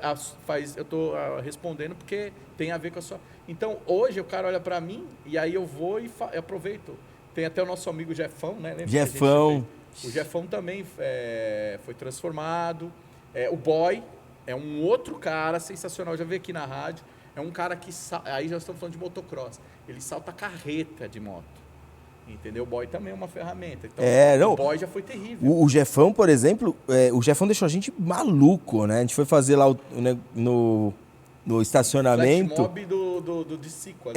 faz, eu estou respondendo porque tem a ver com a sua... Então, hoje o cara olha para mim e aí eu vou e aproveito. Tem até o nosso amigo Jeffão, né? Lembra Jeffão. o Jeffão também foi transformado. O Boy é um outro cara sensacional, já veio aqui na rádio. É um cara que... Aí já estamos falando de motocross. Ele salta carreta de moto. Entendeu? O Boy também é uma ferramenta. Então, o Boy já foi terrível. O Jeffão, por exemplo, o Jeffão deixou a gente maluco, né? A gente foi fazer lá no estacionamento. Flash mob do Cico.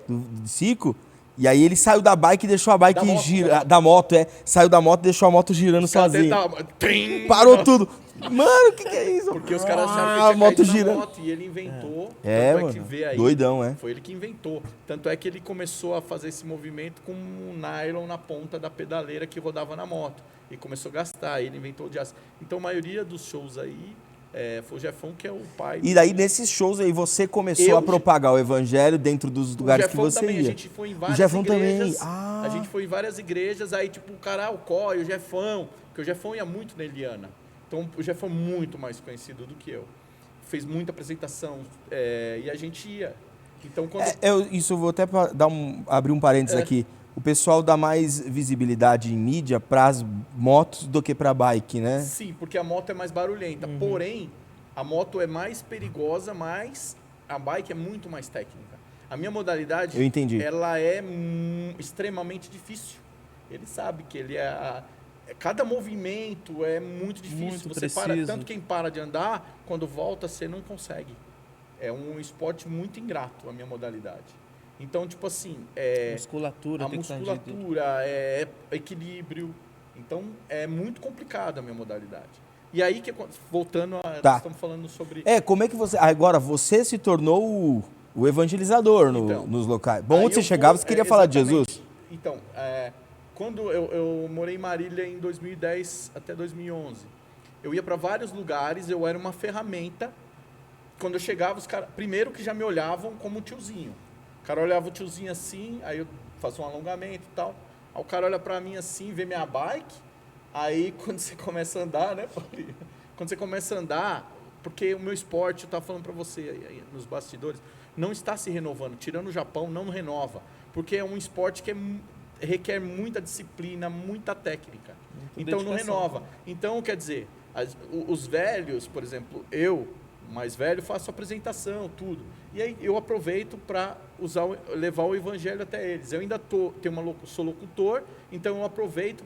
Do Cico. E aí ele saiu da bike e deixou a bike girar. Da moto, Saiu da moto e deixou a moto girando sozinho. Parou tudo. Mano, o que é isso? Porque os caras acharam que moto tinha girando. moto e ele inventou. Mano. Que vê aí, doidão, Foi ele que inventou. Tanto é que ele começou a fazer esse movimento com um nylon na ponta da pedaleira que rodava na moto. E começou a gastar. Ele inventou o de aço. Então a maioria dos shows aí foi o Jeffão que é o pai. E daí nesses shows aí você começou a propagar o evangelho dentro dos lugares que você também, ia. A gente foi em várias igrejas. A gente foi em várias igrejas. Aí tipo o cara, o Coy, o Jeffão. Porque o Jeffão ia muito na Eliana. Então, o Jeffão é muito mais conhecido do que eu. Fez muita apresentação e a gente ia. Então, quando... Isso eu vou até abrir um parênteses aqui. O pessoal dá mais visibilidade em mídia para as motos do que para a bike, né? Sim, porque a moto é mais barulhenta. Porém, a moto é mais perigosa, mas a bike é muito mais técnica. A minha modalidade, eu entendi. Ela é extremamente difícil. Ele sabe que ele cada movimento é muito difícil. Muito você preciso. para, tanto quem para de andar, quando volta, você não consegue. É um esporte muito ingrato, a minha modalidade. Então, tipo assim... musculatura, a musculatura, equilíbrio. Então, é muito complicado a minha modalidade. E aí, voltando nós estamos falando sobre... Como é que você... Agora, você se tornou o evangelizador nos locais. Bom, onde você chegava, você queria falar de Jesus? Então, quando eu morei em Marília em 2010 até 2011, eu ia para vários lugares, eu era uma ferramenta. Quando eu chegava, os caras, primeiro que já me olhavam como um tiozinho. O cara olhava o tiozinho assim, aí eu fazia um alongamento e tal. Aí o cara olha para mim assim, vê minha bike. Aí quando você começa a andar, né, Paulinho? Quando você começa a andar, porque o meu esporte, eu estava falando para você aí, nos bastidores, não está se renovando. Tirando o Japão, não renova. Porque é um esporte que requer muita disciplina, muita técnica. Então não renova. Então, quer dizer, os velhos, por exemplo, eu, mais velho, faço apresentação, tudo. E aí eu aproveito para levar o evangelho até eles. Eu ainda sou locutor, então eu aproveito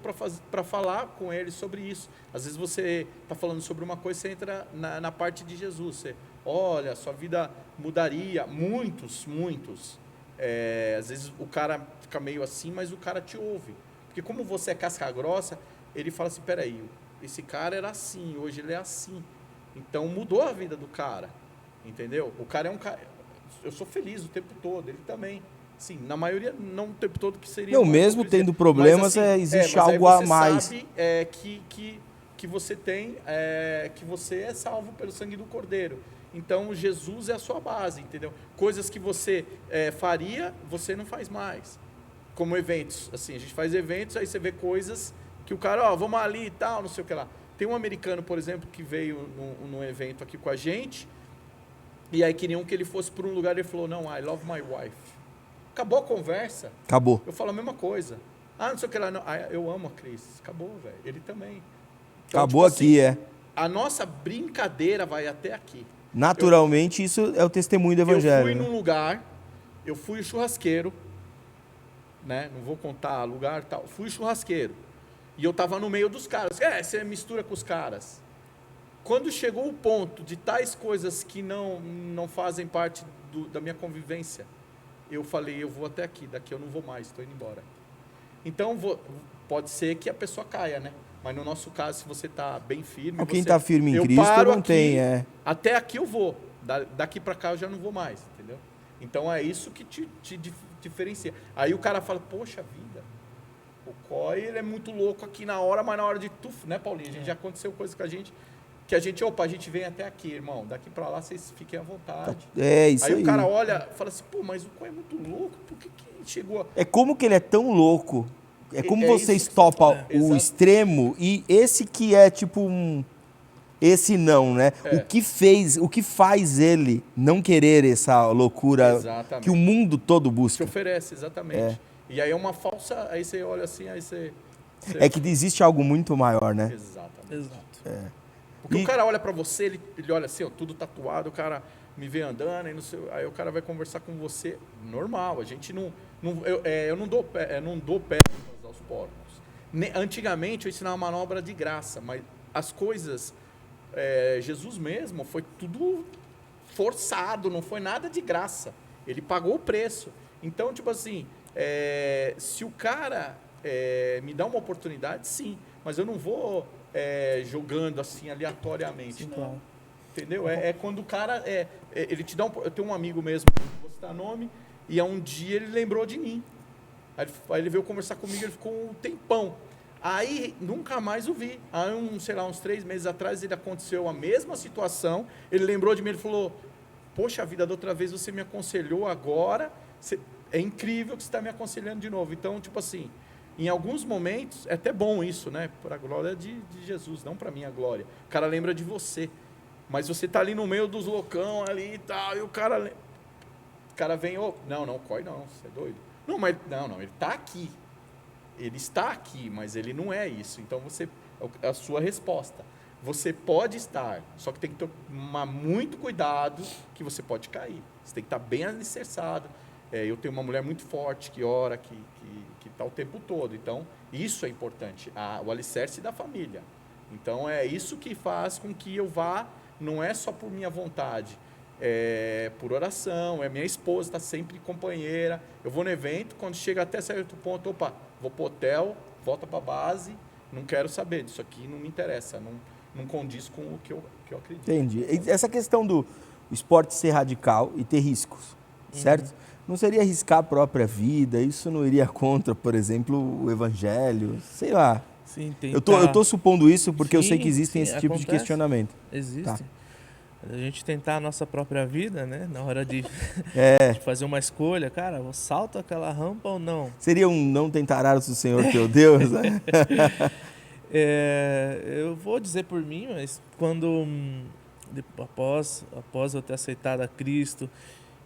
para falar com eles sobre isso. Às vezes você está falando sobre uma coisa, você entra na parte de Jesus. Você, olha, sua vida mudaria. Muitos. Às vezes o cara fica meio assim, mas o cara te ouve. Porque como você é casca grossa, ele fala assim, peraí, esse cara era assim, hoje ele é assim. Então mudou a vida do cara, entendeu? O cara é um cara... Eu sou feliz o tempo todo, ele também. Sim, na maioria, não o tempo todo que seria... Não, mesmo tendo problemas, mas, assim, existe algo a mais. Sabe que você tem, que você é salvo pelo sangue do Cordeiro. Então, Jesus é a sua base, entendeu? Coisas que você faria, você não faz mais. Como eventos, assim, a gente faz eventos, aí você vê coisas que o cara, vamos ali e tal, não sei o que lá. Tem um americano, por exemplo, que veio num evento aqui com a gente, e aí queriam que ele fosse para um lugar, ele falou, não, I love my wife. Acabou a conversa. Acabou. Eu falo a mesma coisa. Não sei o que lá, não. Eu amo a Cris. Acabou, velho. Ele também. Então, acabou tipo aqui, assim, a nossa brincadeira vai até aqui. Naturalmente, isso é o testemunho do evangelho. Eu fui num lugar, eu fui churrasqueiro, né? Não vou contar lugar e tal. Fui churrasqueiro. E eu tava no meio dos caras. Você mistura com os caras. Quando chegou o ponto de tais coisas que não fazem parte da minha convivência, eu falei, eu vou até aqui, daqui eu não vou mais, estou indo embora. Então, pode ser que a pessoa caia, né? Mas no nosso caso, se você está bem firme... Quem está firme em Cristo não tem, Até aqui eu vou, daqui para cá eu já não vou mais, entendeu? Então, é isso que te diferencia. Aí o cara fala, poxa vida, o Coy, ele é muito louco aqui na hora, mas na hora de tufo, né, Paulinho? A gente já aconteceu coisa com a gente... Que a gente vem até aqui, irmão. Daqui para lá, vocês fiquem à vontade. Isso aí. Aí o cara olha e fala assim, mas o Coy é muito louco, por que chegou... É como que ele é tão louco, como vocês topam o extremo, e esse que é tipo esse não, né? É. O que faz ele não querer essa loucura Exatamente. que o mundo todo Te busca? oferece, exatamente. E aí é uma falsa. Aí você olha assim, aí você. É que existe algo muito maior, né? Exatamente. Exato. Porque E- o cara olha pra você, ele olha assim, ó, tudo tatuado, o cara me vê andando, aí, não sei, aí o cara vai conversar com você normal. A gente eu não dou pé aos porcos. Antigamente eu ensinava manobra de graça, mas as coisas, Jesus mesmo, foi tudo forçado, não foi nada de graça. Ele pagou o preço. Então, tipo assim, se o cara me dá uma oportunidade, sim, mas eu não vou jogando assim aleatoriamente. Sim, Não. claro. Entendeu? É quando o cara. Ele te dá um. Eu tenho um amigo mesmo, não vou citar nome, e um dia ele lembrou de mim. Aí ele veio conversar comigo, ele ficou um tempão. Aí nunca mais o vi. Aí, sei lá, uns 3 meses atrás, ele aconteceu a mesma situação. Ele lembrou de mim, ele falou: poxa vida, da outra vez você me aconselhou, agora é incrível que você está me aconselhando de novo. Então, tipo assim, em alguns momentos, é até bom isso, né? Para a glória de Jesus, não para minha glória. O cara lembra de você. Mas você tá ali no meio dos loucão ali e tal, e o cara vem, não, corre não, você é doido. Não, mas não, ele tá aqui. Ele está aqui, mas ele não é isso. Então a sua resposta. Você pode estar, só que tem que tomar muito cuidado que você pode cair. Você tem que estar bem alicerçado. Eu tenho uma mulher muito forte que ora, que tá o tempo todo. Então, isso é importante, o alicerce da família. Então, é isso que faz com que eu vá. Não é só por minha vontade, é por oração, minha esposa está sempre companheira. Eu vou no evento, quando chega até certo ponto, vou pro hotel, volta para a base, não quero saber disso aqui, não me interessa, não condiz com o que eu acredito. Entendi. E essa questão do esporte ser radical e ter riscos, certo? Não seria arriscar a própria vida? Isso não iria contra, por exemplo, o evangelho? Sei lá. Sim, Eu tô supondo isso porque eu sei que existem esse tipo de acontece. questionamento. Existe. Tá. A gente tentar a nossa própria vida, né? Na hora de fazer uma escolha, cara, eu salto aquela rampa ou não? Seria um não tentarás o Senhor teu Deus, né? Eu vou dizer por mim, mas quando após eu ter aceitado a Cristo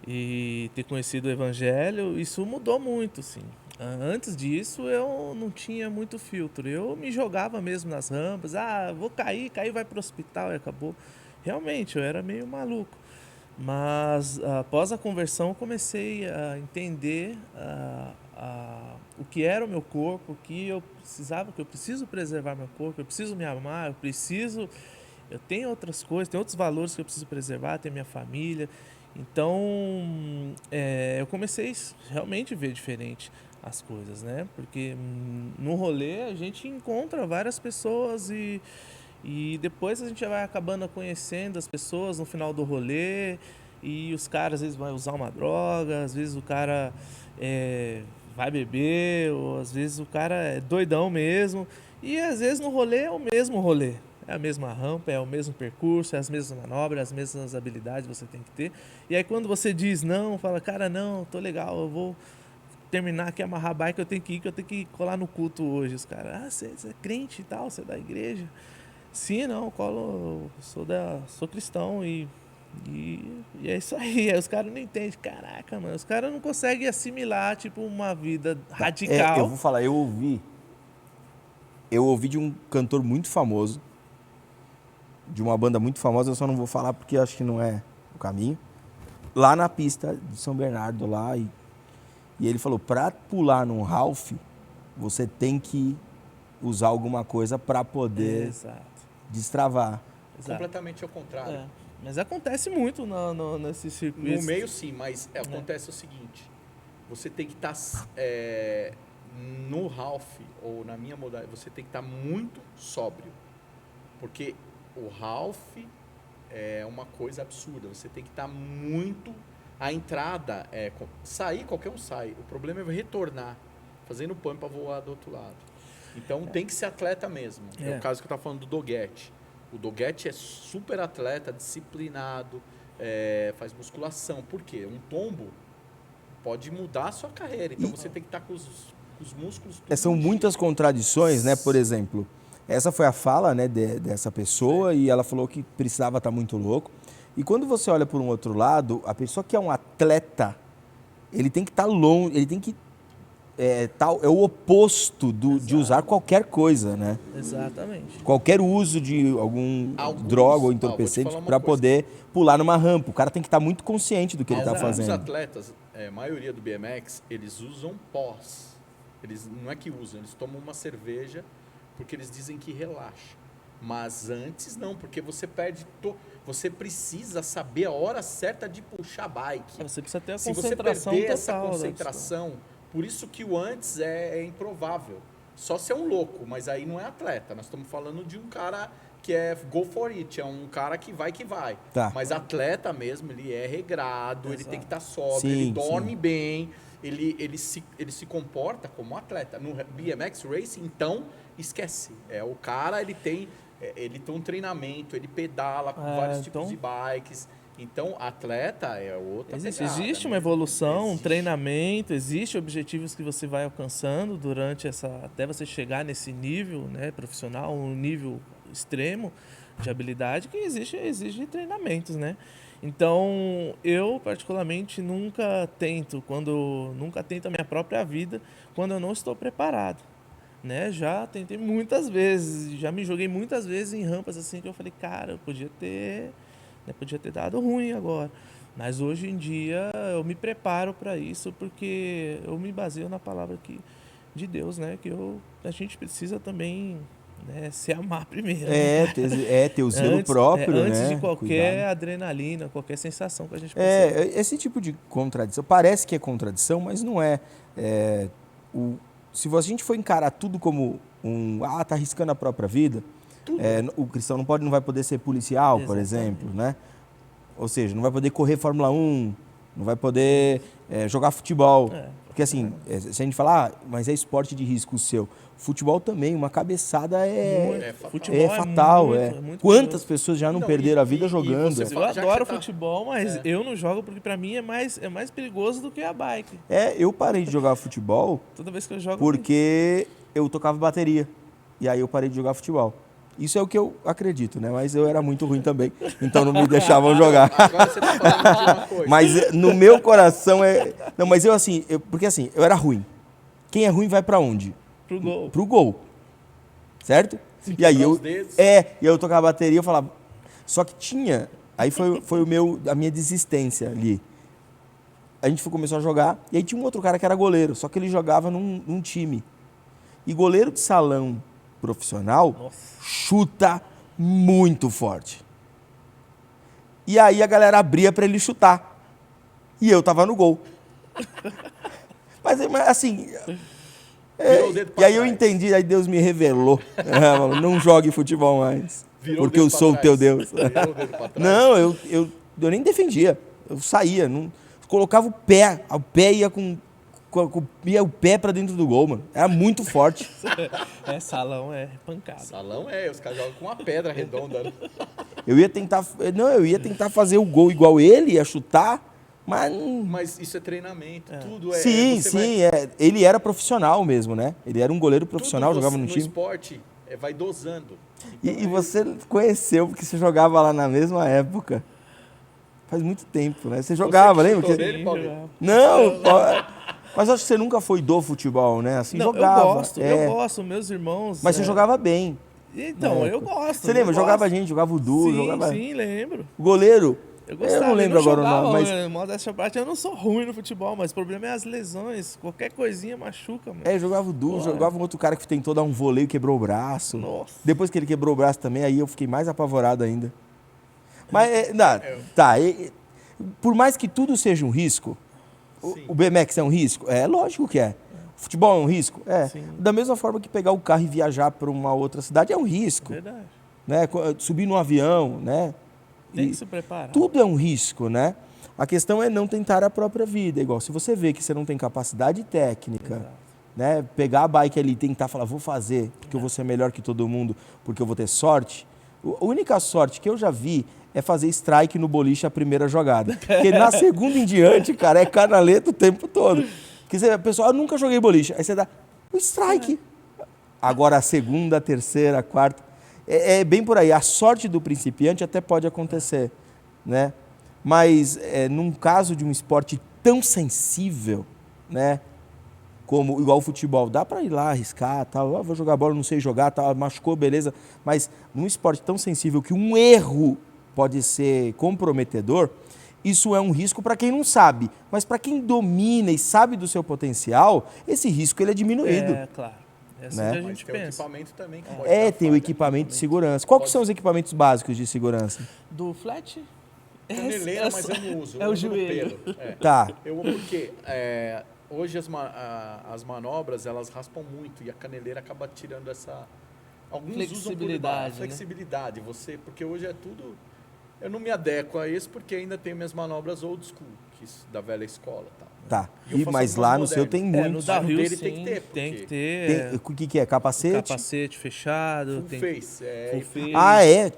e ter conhecido o Evangelho, isso mudou muito, sim. Antes disso eu não tinha muito filtro, eu me jogava mesmo nas rampas, vou cair vai para o hospital e acabou. Realmente, eu era meio maluco, mas após a conversão eu comecei a entender o que era o meu corpo, o que eu precisava, que eu preciso preservar meu corpo, eu preciso me amar, eu tenho outras coisas, tenho outros valores que eu preciso preservar, tenho minha família. Então, eu comecei realmente a ver diferente as coisas, né? Porque no rolê a gente encontra várias pessoas e depois a gente vai acabando conhecendo as pessoas no final do rolê e os caras às vezes vão usar uma droga, às vezes o cara vai beber, ou às vezes o cara é doidão mesmo. E às vezes no rolê é o mesmo rolê. É a mesma rampa, é o mesmo percurso, é as mesmas manobras, as mesmas habilidades você tem que ter. E aí quando você diz não, fala, cara, não, tô legal, eu vou terminar aqui, amarrar a bike, eu tenho que colar no culto hoje. Os caras, você é crente e tal, você é da igreja? Sim, não, sou cristão e é isso aí. Aí os caras não entendem. Caraca, mano, os caras não conseguem assimilar, tipo, uma vida radical. Eu vou falar, eu ouvi de um cantor muito famoso, de uma banda muito famosa, eu só não vou falar porque acho que não é o caminho, lá na pista de São Bernardo, lá, e ele falou, pra pular num Ralph, você tem que usar alguma coisa pra poder destravar. Exato. Completamente ao contrário. Mas acontece muito nesse circuito. No meio sim, mas acontece o seguinte, você tem que estar no Ralph, ou na minha modalidade, você tem que estar muito sóbrio, porque o Ralph é uma coisa absurda, você tem que estar muito, a entrada sair, qualquer um sai, o problema é retornar, fazendo pump para voar do outro lado. Então tem que ser atleta mesmo, é o caso que eu estava falando do Doggett. O Doggett é super atleta, disciplinado, faz musculação. Por quê? Um tombo pode mudar a sua carreira. Então você tem que estar com os músculos... São muitas contradições, né? Por exemplo, Essa foi a fala, né, dessa pessoa e ela falou que precisava estar muito louco. E quando você olha por um outro lado, a pessoa que é um atleta, ele tem que estar longe, ele tem que é o oposto de usar qualquer coisa, né? Exatamente. Qualquer uso de droga ou entorpecente para poder pular numa rampa. O cara tem que estar muito consciente do que ele está fazendo. Os atletas, a maioria do BMX, eles usam pós. Eles não é que usam, eles tomam uma cerveja porque eles dizem que relaxa. Mas antes não, porque você perde... Você precisa saber a hora certa de puxar a bike. Você precisa ter a Se concentração você perder total. essa concentração, por isso que o antes é improvável. Só se é um louco, mas aí não é atleta. Nós estamos falando de um cara que é go for it, é um cara que vai. Tá. Mas atleta mesmo, ele é regrado, ele tem que estar sóbrio, Sim, ele dorme bem, ele se comporta como atleta. No BMX Racing, então, esquece. O cara, ele tem um treinamento, ele pedala com vários tipos de bikes. Então, atleta é outra pegada. Existe uma evolução, um treinamento, existe objetivos que você vai alcançando durante até você chegar nesse nível, né, profissional, um nível extremo de habilidade que exige treinamentos, né? Então, eu particularmente nunca tento a minha própria vida quando eu não estou preparado, né? Já tentei muitas vezes, já me joguei muitas vezes em rampas assim que eu falei, cara, eu podia ter dado ruim agora. Mas hoje em dia eu me preparo para isso porque eu me baseio na palavra de Deus, né? Que a gente precisa também, né, se amar primeiro. Ter o zelo próprio, antes né? de qualquer Cuidado. adrenalina, qualquer sensação que a gente precisa. Esse tipo de contradição, parece que é contradição, mas não é. Se a gente for encarar tudo como tá arriscando a própria vida, o cristão não vai poder ser policial, por exemplo, né? Ou seja, não vai poder correr Fórmula 1, não vai poder jogar futebol. Porque assim, se a gente falar, mas é esporte de risco o seu. Futebol também, uma cabeçada fatal. Muito Quantas pessoas já não perderam a vida jogando? Eu adoro futebol, mas eu não jogo porque pra mim é mais perigoso do que a bike. Eu parei de jogar futebol toda vez que eu jogo porque eu tocava bateria. E aí eu parei de jogar futebol. Isso é o que eu acredito, né? Mas eu era muito ruim também, então não me deixavam jogar. Agora você tá falando de uma coisa. Mas no meu coração Não, mas porque assim, eu era ruim. Quem é ruim vai pra onde? Pro gol. Pro gol. Certo? E aí eu tocava bateria, eu falava... Só que tinha... Aí foi a minha desistência ali. A gente começou a jogar, e aí tinha um outro cara que era goleiro, só que ele jogava num time. E goleiro de salão profissional chuta muito forte. E aí a galera abria para ele chutar. E eu tava no gol. mas assim... e aí eu entendi, aí Deus me revelou. Não jogue futebol mais. Porque eu sou o teu Deus. Não, eu nem defendia. Eu saía, colocava o pé ia ia o pé pra dentro do gol, mano. Era muito forte. Salão é pancada. Salão os caras jogam com uma pedra redonda. Né? Eu ia tentar fazer o gol igual ele, ia chutar, mas isso é treinamento, tudo é... Sim, ele era profissional mesmo, né? Ele era um goleiro profissional, jogava no time. No esporte, vai dosando. Então, e você conheceu, porque você jogava lá na mesma época. Faz muito tempo, né? Você jogava, lembra? Não, mas acho que você nunca foi do futebol, né? Assim, jogava. Eu gosto, meus irmãos... Mas você jogava bem. Então, eu gosto. Você lembra? Jogava jogava o Du, Sim, lembro. O goleiro... Eu gostava, não lembro agora o nome, mas... Modéstia à parte, eu não sou ruim no futebol, mas o problema é as lesões. Qualquer coisinha machuca, mano. Jogava o Du, jogava um outro cara que tentou dar um voleio e quebrou o braço. Nossa. Depois que ele quebrou o braço também, aí eu fiquei mais apavorado ainda. Mas, por mais que tudo seja um risco, o BMX é um risco? Lógico que é. O futebol é um risco? Sim. Da mesma forma que pegar o carro e viajar para uma outra cidade é um risco. Verdade. Né? Subir num avião, né? Tem que se preparar. Tudo é um risco, né? A questão é não tentar a própria vida. Igual, se você vê que você não tem capacidade técnica, né? Pegar a bike ali e tentar falar, vou fazer, porque eu vou ser melhor que todo mundo, porque eu vou ter sorte. A única sorte que eu já vi é fazer strike no boliche a primeira jogada. Porque na segunda em diante, cara, é canaleta o tempo todo. Porque a pessoa, eu nunca joguei boliche. Aí você dá o strike. Agora a segunda, a terceira, a quarta. É bem por aí. A sorte do principiante até pode acontecer, né? Mas num caso de um esporte tão sensível, né? Como igual o futebol, dá para ir lá arriscar, tal, vou jogar bola, não sei jogar, tal, machucou, beleza. Mas num esporte tão sensível que um erro pode ser comprometedor, isso é um risco para quem não sabe. Mas para quem domina e sabe do seu potencial, esse risco ele é diminuído. É, claro. É assim Né? que a Mas gente tem o pensa. equipamento também que pode dar Tem o falha. equipamento de segurança. Qual que Pode são os equipamentos básicos de segurança? Do flat? Caneleira, mas eu não uso. É eu o uso no joelho. pelo. É. Tá. Porque hoje as manobras elas raspam muito e a caneleira acaba tirando essa. Alguns usam por Flexibilidade, debaixo. né? Flexibilidade. Porque hoje é tudo. Eu não me adequo a isso porque ainda tenho minhas manobras old school, da velha escola. Tá. E eu faço Mas algumas lá no seu modernas. tem No muitos. downhill dele sim, tem que ter, tem porque que ter. O que é? Capacete? Capacete fechado. Full tem face. full face. Ah, é?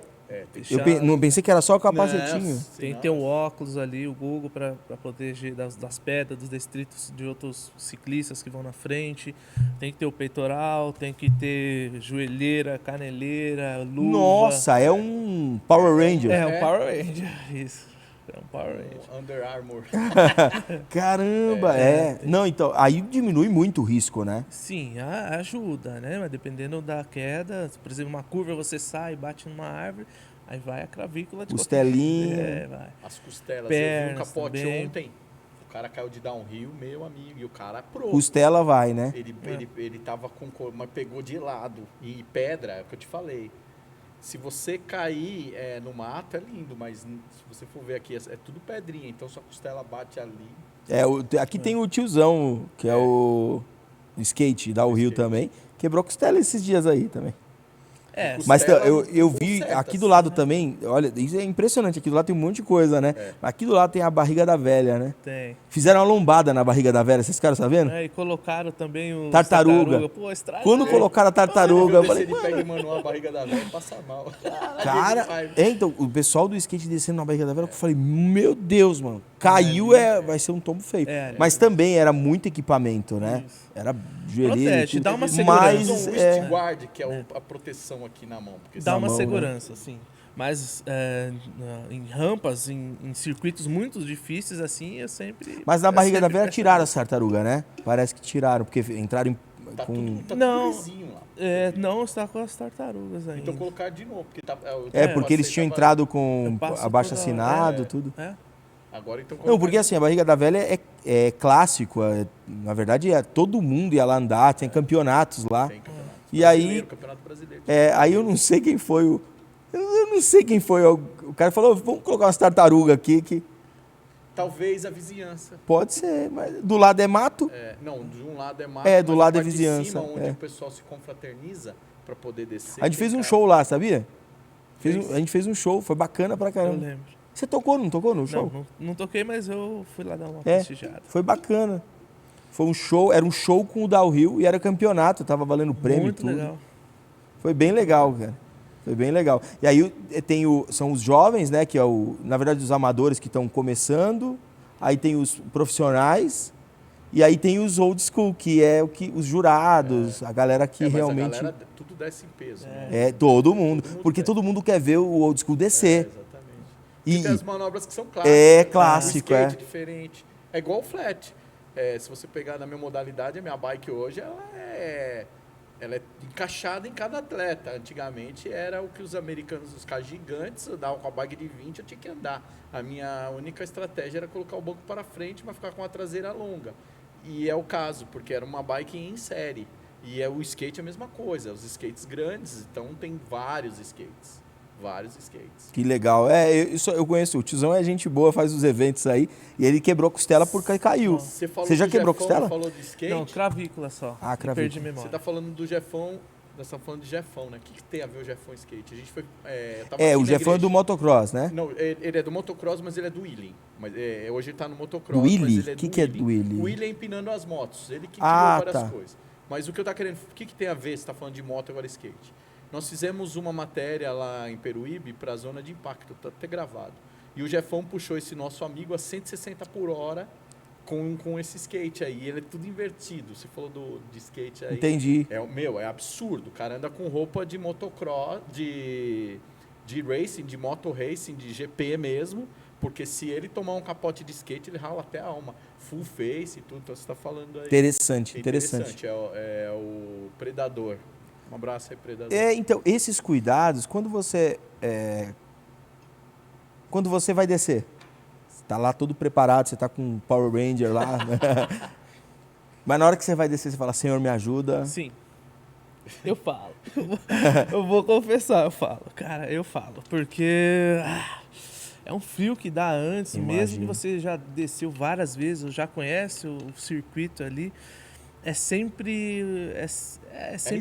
Tem que Eu fechado. não pensei que era só o capacetinho. Não, Tem que ter o óculos ali, o Google para proteger das pedras, dos detritos de outros ciclistas que vão na frente. Tem que ter o peitoral, tem que ter joelheira, caneleira, luva. Nossa, é um Power Ranger. É um Power Ranger, isso. É um Power Ranger. Under Armour. Caramba, Não, então, aí diminui muito o risco, né? Sim, ajuda, né? Mas dependendo da queda, por exemplo, uma curva você sai, bate numa árvore, aí vai a clavícula de Costelinha. qualquer jeito. Vai. As costelas. Eu vi um Pernas capote também. ontem. O cara caiu de downhill, meu amigo. E o cara pro. Costela vai, né? Ele tava mas pegou de lado. E pedra, é o que eu te falei. Se você cair no mato, é lindo, mas se você for ver aqui, é tudo pedrinha. Então sua costela bate ali. Aqui tem o tiozão, que é o skate, dá o Rio também. Quebrou costela esses dias aí também. É, Mas Costela eu não vi conserta, aqui do assim, lado né? também, olha, isso é impressionante, aqui do lado tem um monte de coisa, né? Aqui do lado tem a barriga da velha, né? tem. Fizeram uma lombada na barriga da velha, vocês caras tá vendo? E colocaram também o Tartaruga. Pô, estragaram. Quando colocaram a tartaruga, eu Se falei, ele pega e manual a barriga da velha, passa mal. cara, então, o pessoal do skate descendo na barriga da velha, eu falei, meu Deus, mano, caiu, vai ser um tombo feio. Mas também era muito equipamento, né? Isso. Era joelheiro, Protege, tudo. dá uma Eles segurança. Mas, usam o wrist guard, que é a proteção aqui na mão. Porque Dá uma mão, né? segurança, sim. Mas em rampas, em circuitos muito difíceis, assim, eu sempre. Mas na eu barriga da sempre velha peço tiraram as tartarugas, né? Parece que tiraram, porque entraram tá com... tudo Não. lisinho lá. não está com as tartarugas ainda. Então colocar de novo, porque porque eles tinham entrado com Eu passo abaixo toda assinado, hora. tudo. Agora então Não, porque assim, a barriga da velha é clássico. Na verdade, todo mundo ia lá andar, tem campeonatos lá. Tem campeonato E aí, brasileiro, campeonato brasileiro. aí eu não sei quem foi o... Eu não sei quem foi. O cara falou, vamos colocar umas tartarugas aqui, que Talvez a vizinhança. pode ser, mas do lado é mato. Não, de um lado é mato, Do mas lado a é parte de vizinhança, cima, onde é. o pessoal se confraterniza para poder descer. A gente fez um cara. show lá, sabia? Fez? A gente fez um show, foi bacana pra Eu caramba. lembro. Você tocou, não tocou no show? Não toquei, mas eu fui lá dar uma É, prestigiada. foi bacana. Foi um show, era um show com o downhill e era campeonato, tava valendo prêmio e Muito tudo. legal. Foi bem legal, cara. Foi bem legal. E aí são os jovens, né, que na verdade os amadores que estão começando, aí tem os profissionais e aí tem os old school, que é os jurados, a galera que Mas realmente a galera, tudo desce em peso. Né? todo mundo, porque desce. todo mundo quer ver o old school descer. Exatamente. E- Tem as manobras que são clássicas. É né? clássico, O skate é. diferente. É igual o flat. Se você pegar na minha modalidade, a minha bike hoje, ela é encaixada em cada atleta. Antigamente era o que os americanos, os caras gigantes, andavam com a bike de 20, eu tinha que andar. A minha única estratégia era colocar o banco para frente, mas ficar com a traseira longa. E é o caso, porque era uma bike em série. E o skate é a mesma coisa, os skates grandes, então tem vários skates. Vários skates. Que legal. Eu conheço, o tiozão é gente boa, faz os eventos aí, e ele quebrou costela porque caiu. Você já do quebrou Jefão, costela? falou do skate? Não, clavícula só. Ah, E clavícula. perdi Você memória. tá falando do Jefão, nós estamos falando de Jefão, né? O que tem a ver o Jefão skate? A gente foi... O Jefão é do motocross, né? Não, ele é do motocross, mas ele é do wheeling. Mas, hoje ele tá no motocross, Do wheelie? mas ele é do Que é do wheelie? O wheelie é empinando as motos. Ele que criou Ah, várias tá. coisas. Mas o que eu tá querendo... O que tem a ver, você tá falando de moto agora skate? Nós fizemos uma matéria lá em Peruíbe para a zona de impacto, tá até gravado. E o Jefão puxou esse nosso amigo a 160 por hora com esse skate aí. Ele é tudo invertido. Você falou de skate aí. Entendi. É absurdo. O cara anda com roupa de motocross, de racing, de moto racing, de GP mesmo. Porque se ele tomar um capote de skate, ele rala até a alma. Full face e tudo. Então você está falando aí. Interessante. É o Predador. Um abraço aí, Predador. Então, esses cuidados, quando você vai descer, você tá lá todo preparado, você tá com um Power Ranger lá, né? Mas na hora que você vai descer, você fala, Senhor, me ajuda. Sim. Eu falo. Eu vou confessar, eu falo. Cara, eu falo. Porque é um frio que dá antes, Imagino. mesmo que você já desceu várias vezes, já conhece o circuito ali, é sempre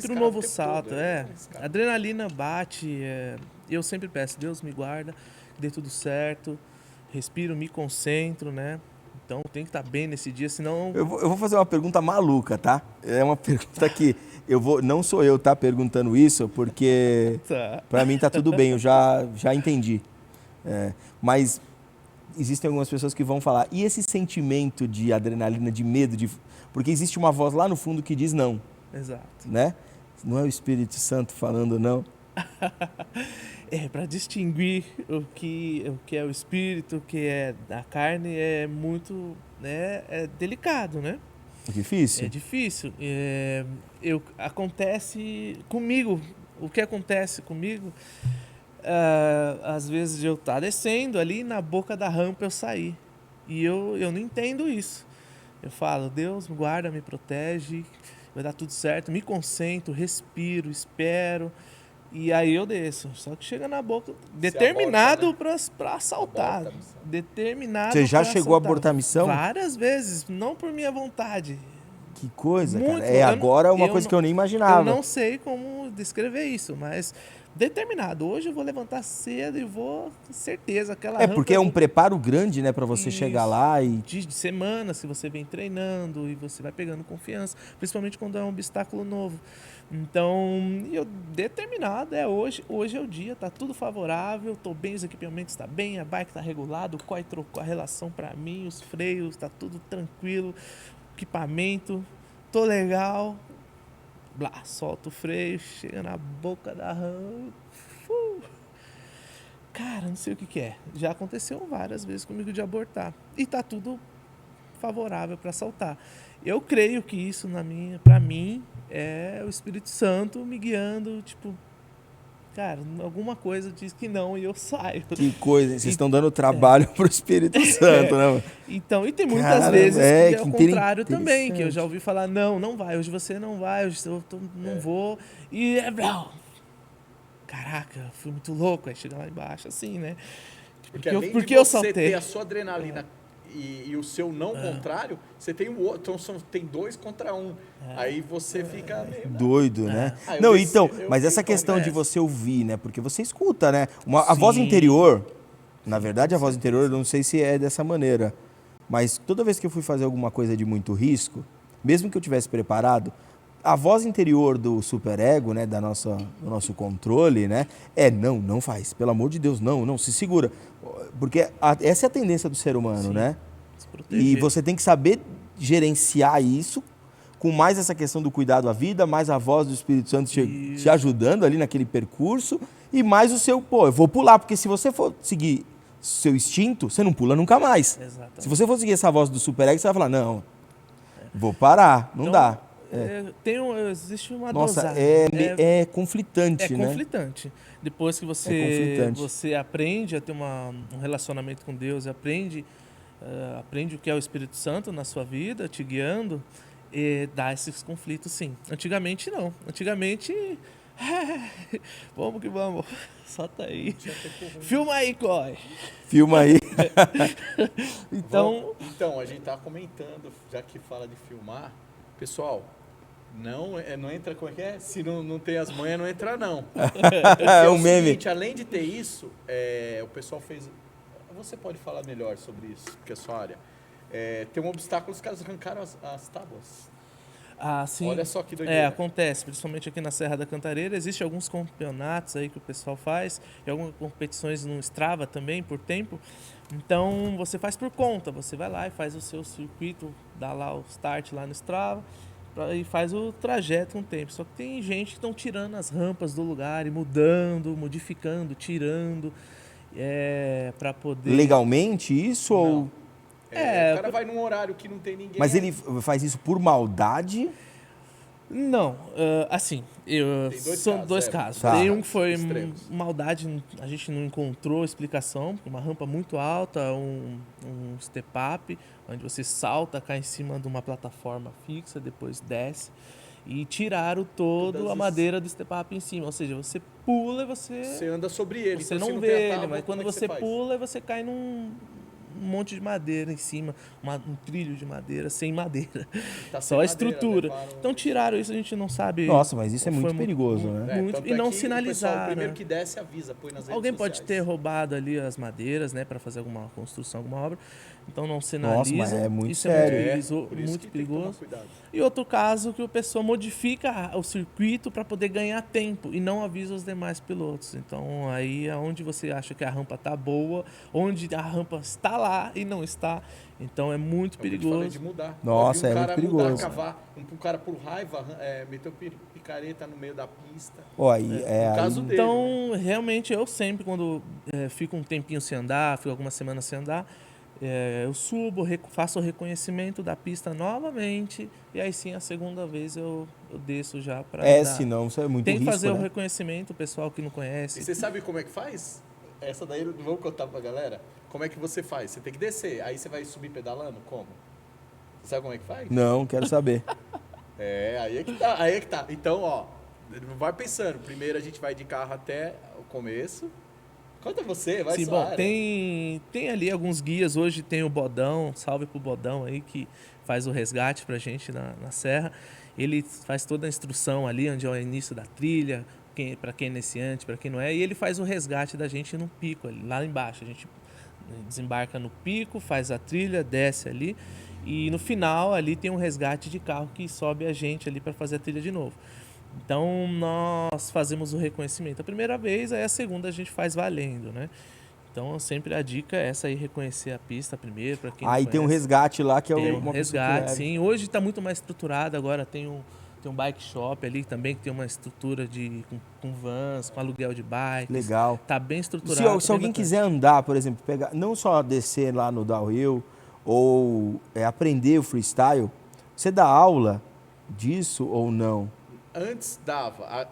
um novo salto. A adrenalina bate. Eu sempre peço, Deus me guarda, que dê tudo certo, respiro, me concentro, né? Então tem que estar bem nesse dia, senão... Eu vou fazer uma pergunta maluca, tá? É uma pergunta que não sou eu, tá, perguntando isso, porque Tá. pra mim tá tudo bem, eu já entendi. Mas existem algumas pessoas que vão falar, e esse sentimento de adrenalina, de medo, porque existe uma voz lá no fundo que diz não, Exato. né? Não é o Espírito Santo falando não. Para distinguir o que é o espírito, o que é a carne, é muito, né, é delicado, né? Difícil? É difícil. Acontece comigo. O que acontece comigo, às vezes eu estar descendo ali, na boca da rampa eu sair. E eu não entendo isso. Eu falo, Deus me guarda, me protege, vai dar tudo certo, me concentro, respiro, espero. E aí eu desço. Só que chega na boca, determinado para assaltar. Aborta a missão. Determinado. Você já pra chegou a assaltar. abortar a missão? Várias vezes, não por minha vontade. Que coisa, Muito. cara. Agora é uma coisa que eu nem imaginava. Eu não sei como descrever isso, mas determinado. Hoje eu vou levantar cedo e vou, certeza, aquela rampa... Porque é um preparo grande, né, pra você chegar lá e... De semanas que você vem treinando e você vai pegando confiança, principalmente quando é um obstáculo novo. Então, eu determinado, hoje é o dia, tá tudo favorável, tô bem, os equipamentos tá bem, a bike tá regulado, o COI trocou a relação pra mim, os freios, tá tudo tranquilo, equipamento, tô legal, blá, solta o freio, chega na boca da rampa, cara, não sei o que é, já aconteceu várias vezes comigo de abortar, e tá tudo favorável para saltar. Eu creio que isso para mim é o Espírito Santo me guiando, tipo, cara, alguma coisa diz que não e eu saio. Que coisa, hein? Vocês estão dando trabalho pro Espírito Santo, né? Então, e tem muitas Caramba, vezes que é que o contrário também, que eu interessante. já ouvi falar, não vai, hoje você não vai, hoje não vou, e caraca, fui muito louco, aí chega lá embaixo, assim, né? Porque além porque de eu você saltei. ter a sua adrenalina e o seu não contrário, você tem o outro, então tem 2 contra 1. Aí você fica meio... Doido, né? Ah, eu Não, desci- então, eu mas vi essa como questão é. de você ouvir, né? Porque você escuta, né? A voz Sim. interior, na verdade, a voz interior, eu não sei se é dessa maneira, mas toda vez que eu fui fazer alguma coisa de muito risco, mesmo que eu tivesse preparado, a voz interior do superego, né, do nosso controle, né, não faz, pelo amor de Deus, não, se segura. Porque essa é a tendência do ser humano, Sim. né? Se proteger. E você tem que saber gerenciar isso, com mais essa questão do cuidado à vida, mais a voz do Espírito Santo te ajudando ali naquele percurso, e mais o seu, eu vou pular, porque se você for seguir seu instinto, você não pula nunca mais. Exatamente. Se você for seguir essa voz do superego, você vai falar, não, vou parar, não Então, dá. Existe uma Nossa, dosagem. é conflitante, né? Conflitante. Depois que conflitante. você aprende a ter um relacionamento com Deus, aprende o que é o Espírito Santo na sua vida, te guiando, dá esses conflitos, sim. Antigamente, não. Antigamente, vamos que vamos. Solta aí. Filma aí, Coy. Filma aí. Então, Então, a gente tá comentando, já que fala de filmar, pessoal, não entra, como é que é? Se não tem as manhas, não entra não. É o um meme. seguinte, além de ter isso, o pessoal fez... Você pode falar melhor sobre isso, porque é a sua área. Tem um obstáculo, os caras arrancaram as tábuas. Assim, Olha só que doideira. acontece, principalmente aqui na Serra da Cantareira. Existem alguns campeonatos aí que o pessoal faz, e algumas competições no Strava também, por tempo. Então, você faz por conta. Você vai lá e faz o seu circuito, dá lá o start lá no Strava, e faz o trajeto com o tempo. Só que tem gente que estão tirando as rampas do lugar e mudando, modificando, tirando, para poder... Legalmente isso Não. ou... O cara vai num horário que não tem ninguém. Mas ele faz isso por maldade? Não, assim, Tem dois são casos, dois casos. Tá. Tem um que foi Extremos. maldade, a gente não encontrou explicação, uma rampa muito alta, um step up, onde você salta, cai em cima de uma plataforma fixa, depois desce, e tiraram toda Todas a as- madeira do step up em cima, ou seja, você pula e Você anda sobre ele. você então, se não tem vê a ele, tábua, mas como quando é que você faz? pula, você cai num monte de madeira em cima, um trilho de madeira, sem madeira. Tá sem Só a madeira, estrutura. levaram- Então tiraram isso, a gente não sabe. Nossa, mas isso é Foi muito perigoso, né? muito- tanto e não que sinalizaram. O primeiro que desce avisa, põe nas redes Alguém pode ter sociais. roubado ali as madeiras, né, para fazer alguma construção, alguma obra. Então não Nossa, sinalizam. mas é muito isso sério. é Por muito, isso muito que tem que tomar perigoso. cuidado. E outro caso que o pessoal modifica o circuito para poder ganhar tempo e não avisa os demais pilotos. Então aí é onde você acha que a rampa tá boa, onde a rampa está lá e não está. Então é muito É o que eu te falei perigoso. de mudar. Nossa, Eu vi é um muito cara mudar, perigoso. cavar, um cara por raiva meteu picareta no meio da pista. Ó, aí, No caso dele. Então, realmente, eu sempre, quando fico um tempinho sem andar, fico algumas semanas sem andar, eu subo, faço o reconhecimento da pista novamente, e aí sim, a segunda vez eu desço já para andar. senão isso é muito Tem que risco, fazer o né? reconhecimento, o pessoal que não E conhece. você sabe como é que faz? Essa daí eu vou contar pra galera. Como é que você faz? Você tem que descer, aí você vai subir pedalando? Como? Você sabe como é que faz? Não, quero saber. Aí é que tá, aí é que tá. Então, ó, vai pensando. Primeiro a gente vai de carro até o começo. Conta você, vai Sim, sua bom, área. tem ali alguns guias. Hoje tem o Bodão, salve pro Bodão aí, que faz o resgate pra gente na serra. Ele faz toda a instrução ali, onde é o início da trilha, para quem é iniciante, para quem não é. E ele faz o resgate da gente no pico, ali, lá embaixo. A gente desembarca no pico, faz a trilha, desce ali. E no final ali tem um resgate de carro que sobe a gente ali para fazer a trilha de novo. Então nós fazemos o reconhecimento a primeira vez, aí a segunda a gente faz valendo, né? Então sempre a dica é essa aí, reconhecer a pista primeiro, para quem Aí não tem um conhece. resgate lá que é Tem uma um pessoa que resgate, leva. sim. Hoje está muito mais estruturado, agora tem um bike shop ali também, que tem uma estrutura com vans, com aluguel de bikes. Legal. Tá bem Se, estruturado. se bem alguém bacana. quiser andar, por exemplo, pegar, não só descer lá no downhill ou aprender o freestyle, você dá aula disso ou não? Antes dava.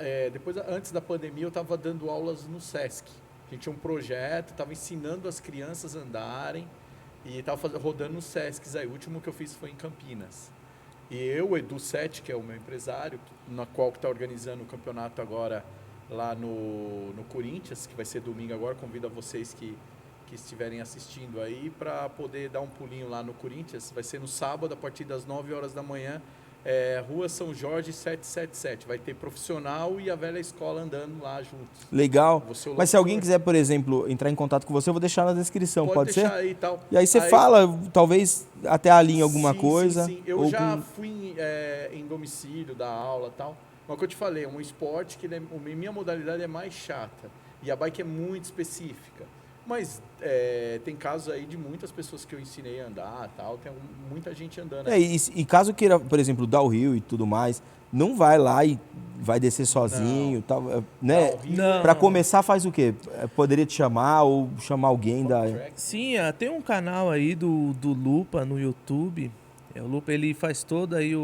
Antes da pandemia, eu estava dando aulas no Sesc. A gente tinha um projeto, estava ensinando as crianças a andarem e estava rodando nos Sescs aí. O último que eu fiz foi em Campinas. E eu, o Edu Sete, que é o meu empresário, na qual está organizando o campeonato agora lá no Corinthians, que vai ser domingo agora, convido a vocês que estiverem assistindo aí para poder dar um pulinho lá no Corinthians. Vai ser no sábado, a partir das 9 horas da manhã, Rua São Jorge 777. Vai ter profissional e a velha escola andando lá juntos. Legal. Vou ser o Mas se locutor. alguém quiser, por exemplo, entrar em contato com você, eu vou deixar na descrição, pode deixar ser? aí e tal. E aí você fala, talvez até alinhe alguma Sim, coisa. Sim, sim. Eu ou já com- fui em domicílio, dar aula e tal. Mas o que eu te falei, é um esporte que minha modalidade é mais chata. E a bike é muito específica. Mas tem casos aí de muitas pessoas que eu ensinei a andar e tal. Tem muita gente andando. E caso queira, por exemplo, dar o rio e tudo mais, não vai lá e vai descer sozinho, tal, né? Não. Para começar faz o quê? Poderia te chamar ou chamar alguém da... Sim, tem um canal aí do Lupa no YouTube. O Lupa ele faz todo aí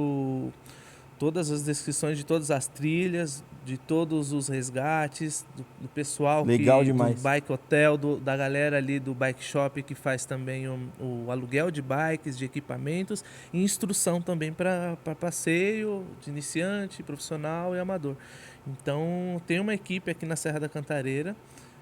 todas as descrições de todas as trilhas, de todos os resgates, do pessoal Legal demais. do Bike Hotel, da galera ali do Bike Shop que faz também o aluguel de bikes, de equipamentos e instrução também para passeio de iniciante, profissional e amador. Então tem uma equipe aqui na Serra da Cantareira.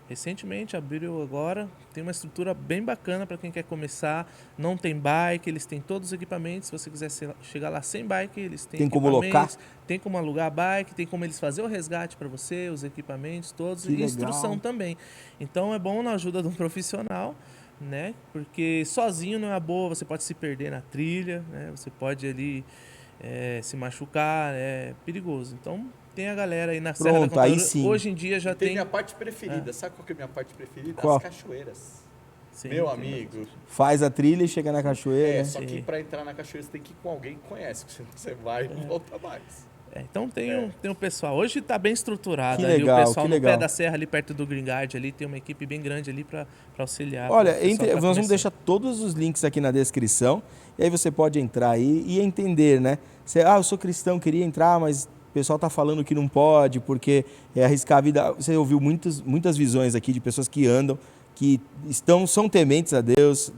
Recentemente abriu agora, tem uma estrutura bem bacana para quem quer começar. Não tem bike, eles têm todos os equipamentos. Se você quiser chegar lá sem bike, eles têm Tem como equipamentos, locar? tem como alugar a bike, tem como eles fazer o resgate para você, os equipamentos todos Que e legal. instrução também. Então é bom na ajuda de um profissional, né? Porque sozinho não é boa, você pode se perder na trilha, né? Você pode ali se machucar, é perigoso. Então tem a galera aí na Serra da Pronto, aí Cantareira. sim. Hoje em dia já Tem tem... minha parte preferida. Sabe qual que é a minha parte preferida? Qual? As cachoeiras. Sim, Meu tem amigo. Faz a trilha e chega na cachoeira. Só que Sim. para entrar na cachoeira você tem que ir com alguém que conhece, porque senão você vai e não volta mais. Então tem um pessoal. Hoje tá bem estruturado Que ali. legal, O pessoal que no legal. pé da serra, ali perto do Green Guard, ali tem uma equipe bem grande ali para auxiliar. Olha, pro pessoal que tá nós vamos começando. deixar todos os links aqui na descrição. E aí você pode entrar aí e entender, né? Eu sou cristão, queria entrar, mas o pessoal tá falando que não pode, porque é arriscar a vida. Você ouviu muitas visões aqui de pessoas que andam, que são tementes a Deus,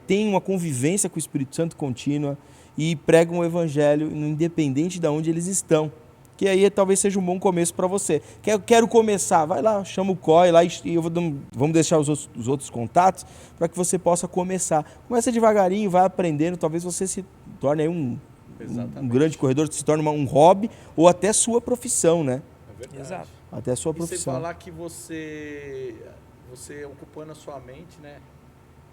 têm uma convivência com o Espírito Santo contínua e pregam o evangelho independente de onde eles estão. Que aí talvez seja um bom começo para você. Quero começar, vai lá, chama o COI lá e vamos deixar os outros contatos para que você possa começar. Começa devagarinho, vai aprendendo, talvez você se torne aí um grande corredor, se torne um hobby ou até sua profissão, né? É verdade. Exato. Até a sua E sem profissão. falar que você ocupando a sua mente, né?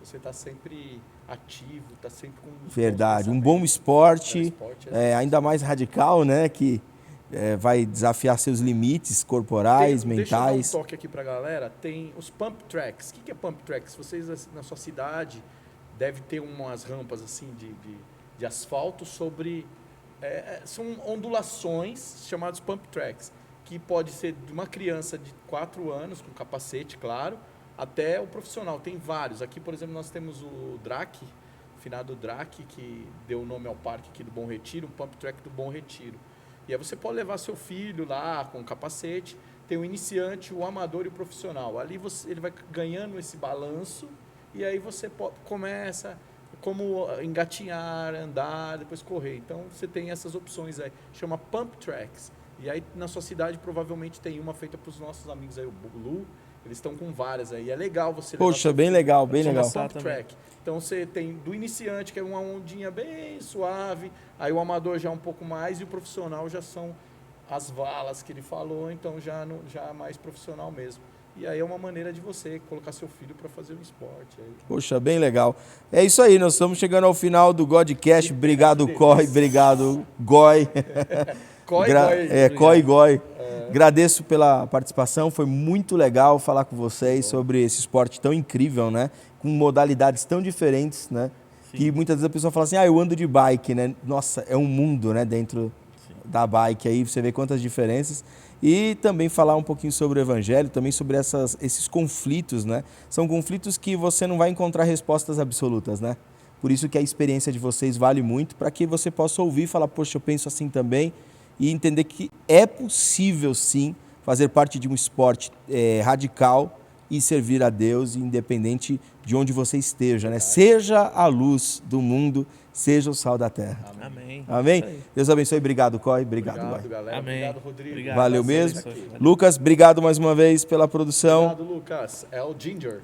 Você está sempre ativo, está sempre com os Verdade, bons um bom esporte, esporte é ainda mais radical, né? Que vai desafiar seus limites corporais, mentais. Deixa eu dar um toque aqui pra galera. Tem os pump tracks. O que é pump tracks? Vocês na sua cidade devem ter umas rampas assim de asfalto sobre... são ondulações chamadas pump tracks, que pode ser de uma criança de 4 anos, com capacete, claro, até o profissional. Tem vários. Aqui, por exemplo, nós temos o Drac, o finado Drac, que deu o nome ao parque aqui do Bom Retiro, um pump track do Bom Retiro. E aí você pode levar seu filho lá com capacete, tem o iniciante, o amador e o profissional. Ali ele vai ganhando esse balanço e aí você começa como engatinhar, andar, depois correr. Então você tem essas opções aí, chama Pump Tracks. E aí na sua cidade provavelmente tem uma feita para os nossos amigos aí, o Bulu, eles estão com várias aí. É legal você levar Poxa, seu bem filho. legal, bem Chama legal. Pump Track. Então você tem do iniciante, que é uma ondinha bem suave, aí o amador já um pouco mais e o profissional já são as valas que ele falou, então já é mais profissional mesmo. E aí é uma maneira de você colocar seu filho para fazer um esporte. Aí. Poxa, bem legal. É isso aí, nós estamos chegando ao final do Godcast. Obrigado, Coy. Obrigado, Goi. Coy e Goi. Agradeço pela participação, foi muito legal falar com vocês sobre esse esporte tão incrível, né? Com modalidades tão diferentes, né? Sim. Que muitas vezes a pessoa fala assim, eu ando de bike, né? Nossa, é um mundo, né? Dentro da bike aí, você vê quantas diferenças. E também falar um pouquinho sobre o evangelho, também sobre esses conflitos, né? São conflitos que você não vai encontrar respostas absolutas, né? Por isso que a experiência de vocês vale muito, para que você possa ouvir e falar, poxa, eu penso assim também, e entender que é possível sim fazer parte de um esporte radical e servir a Deus, independente de onde você esteja, né? Seja a luz do mundo, seja o sal da terra. Amém. Amém? Isso aí. Deus abençoe. Obrigado, Coy. Obrigado, Obrigado, Goi. galera. Amém. Obrigado, Rodrigo. Obrigado. Valeu Deus mesmo. abençoe. Lucas, obrigado mais uma vez pela produção. Obrigado, Lucas. É o Ginger.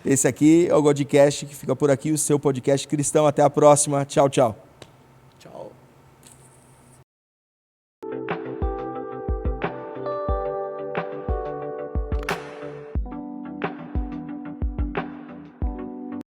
Esse aqui é o Godcast, que fica por aqui, o seu podcast cristão. Até a próxima. Tchau, tchau.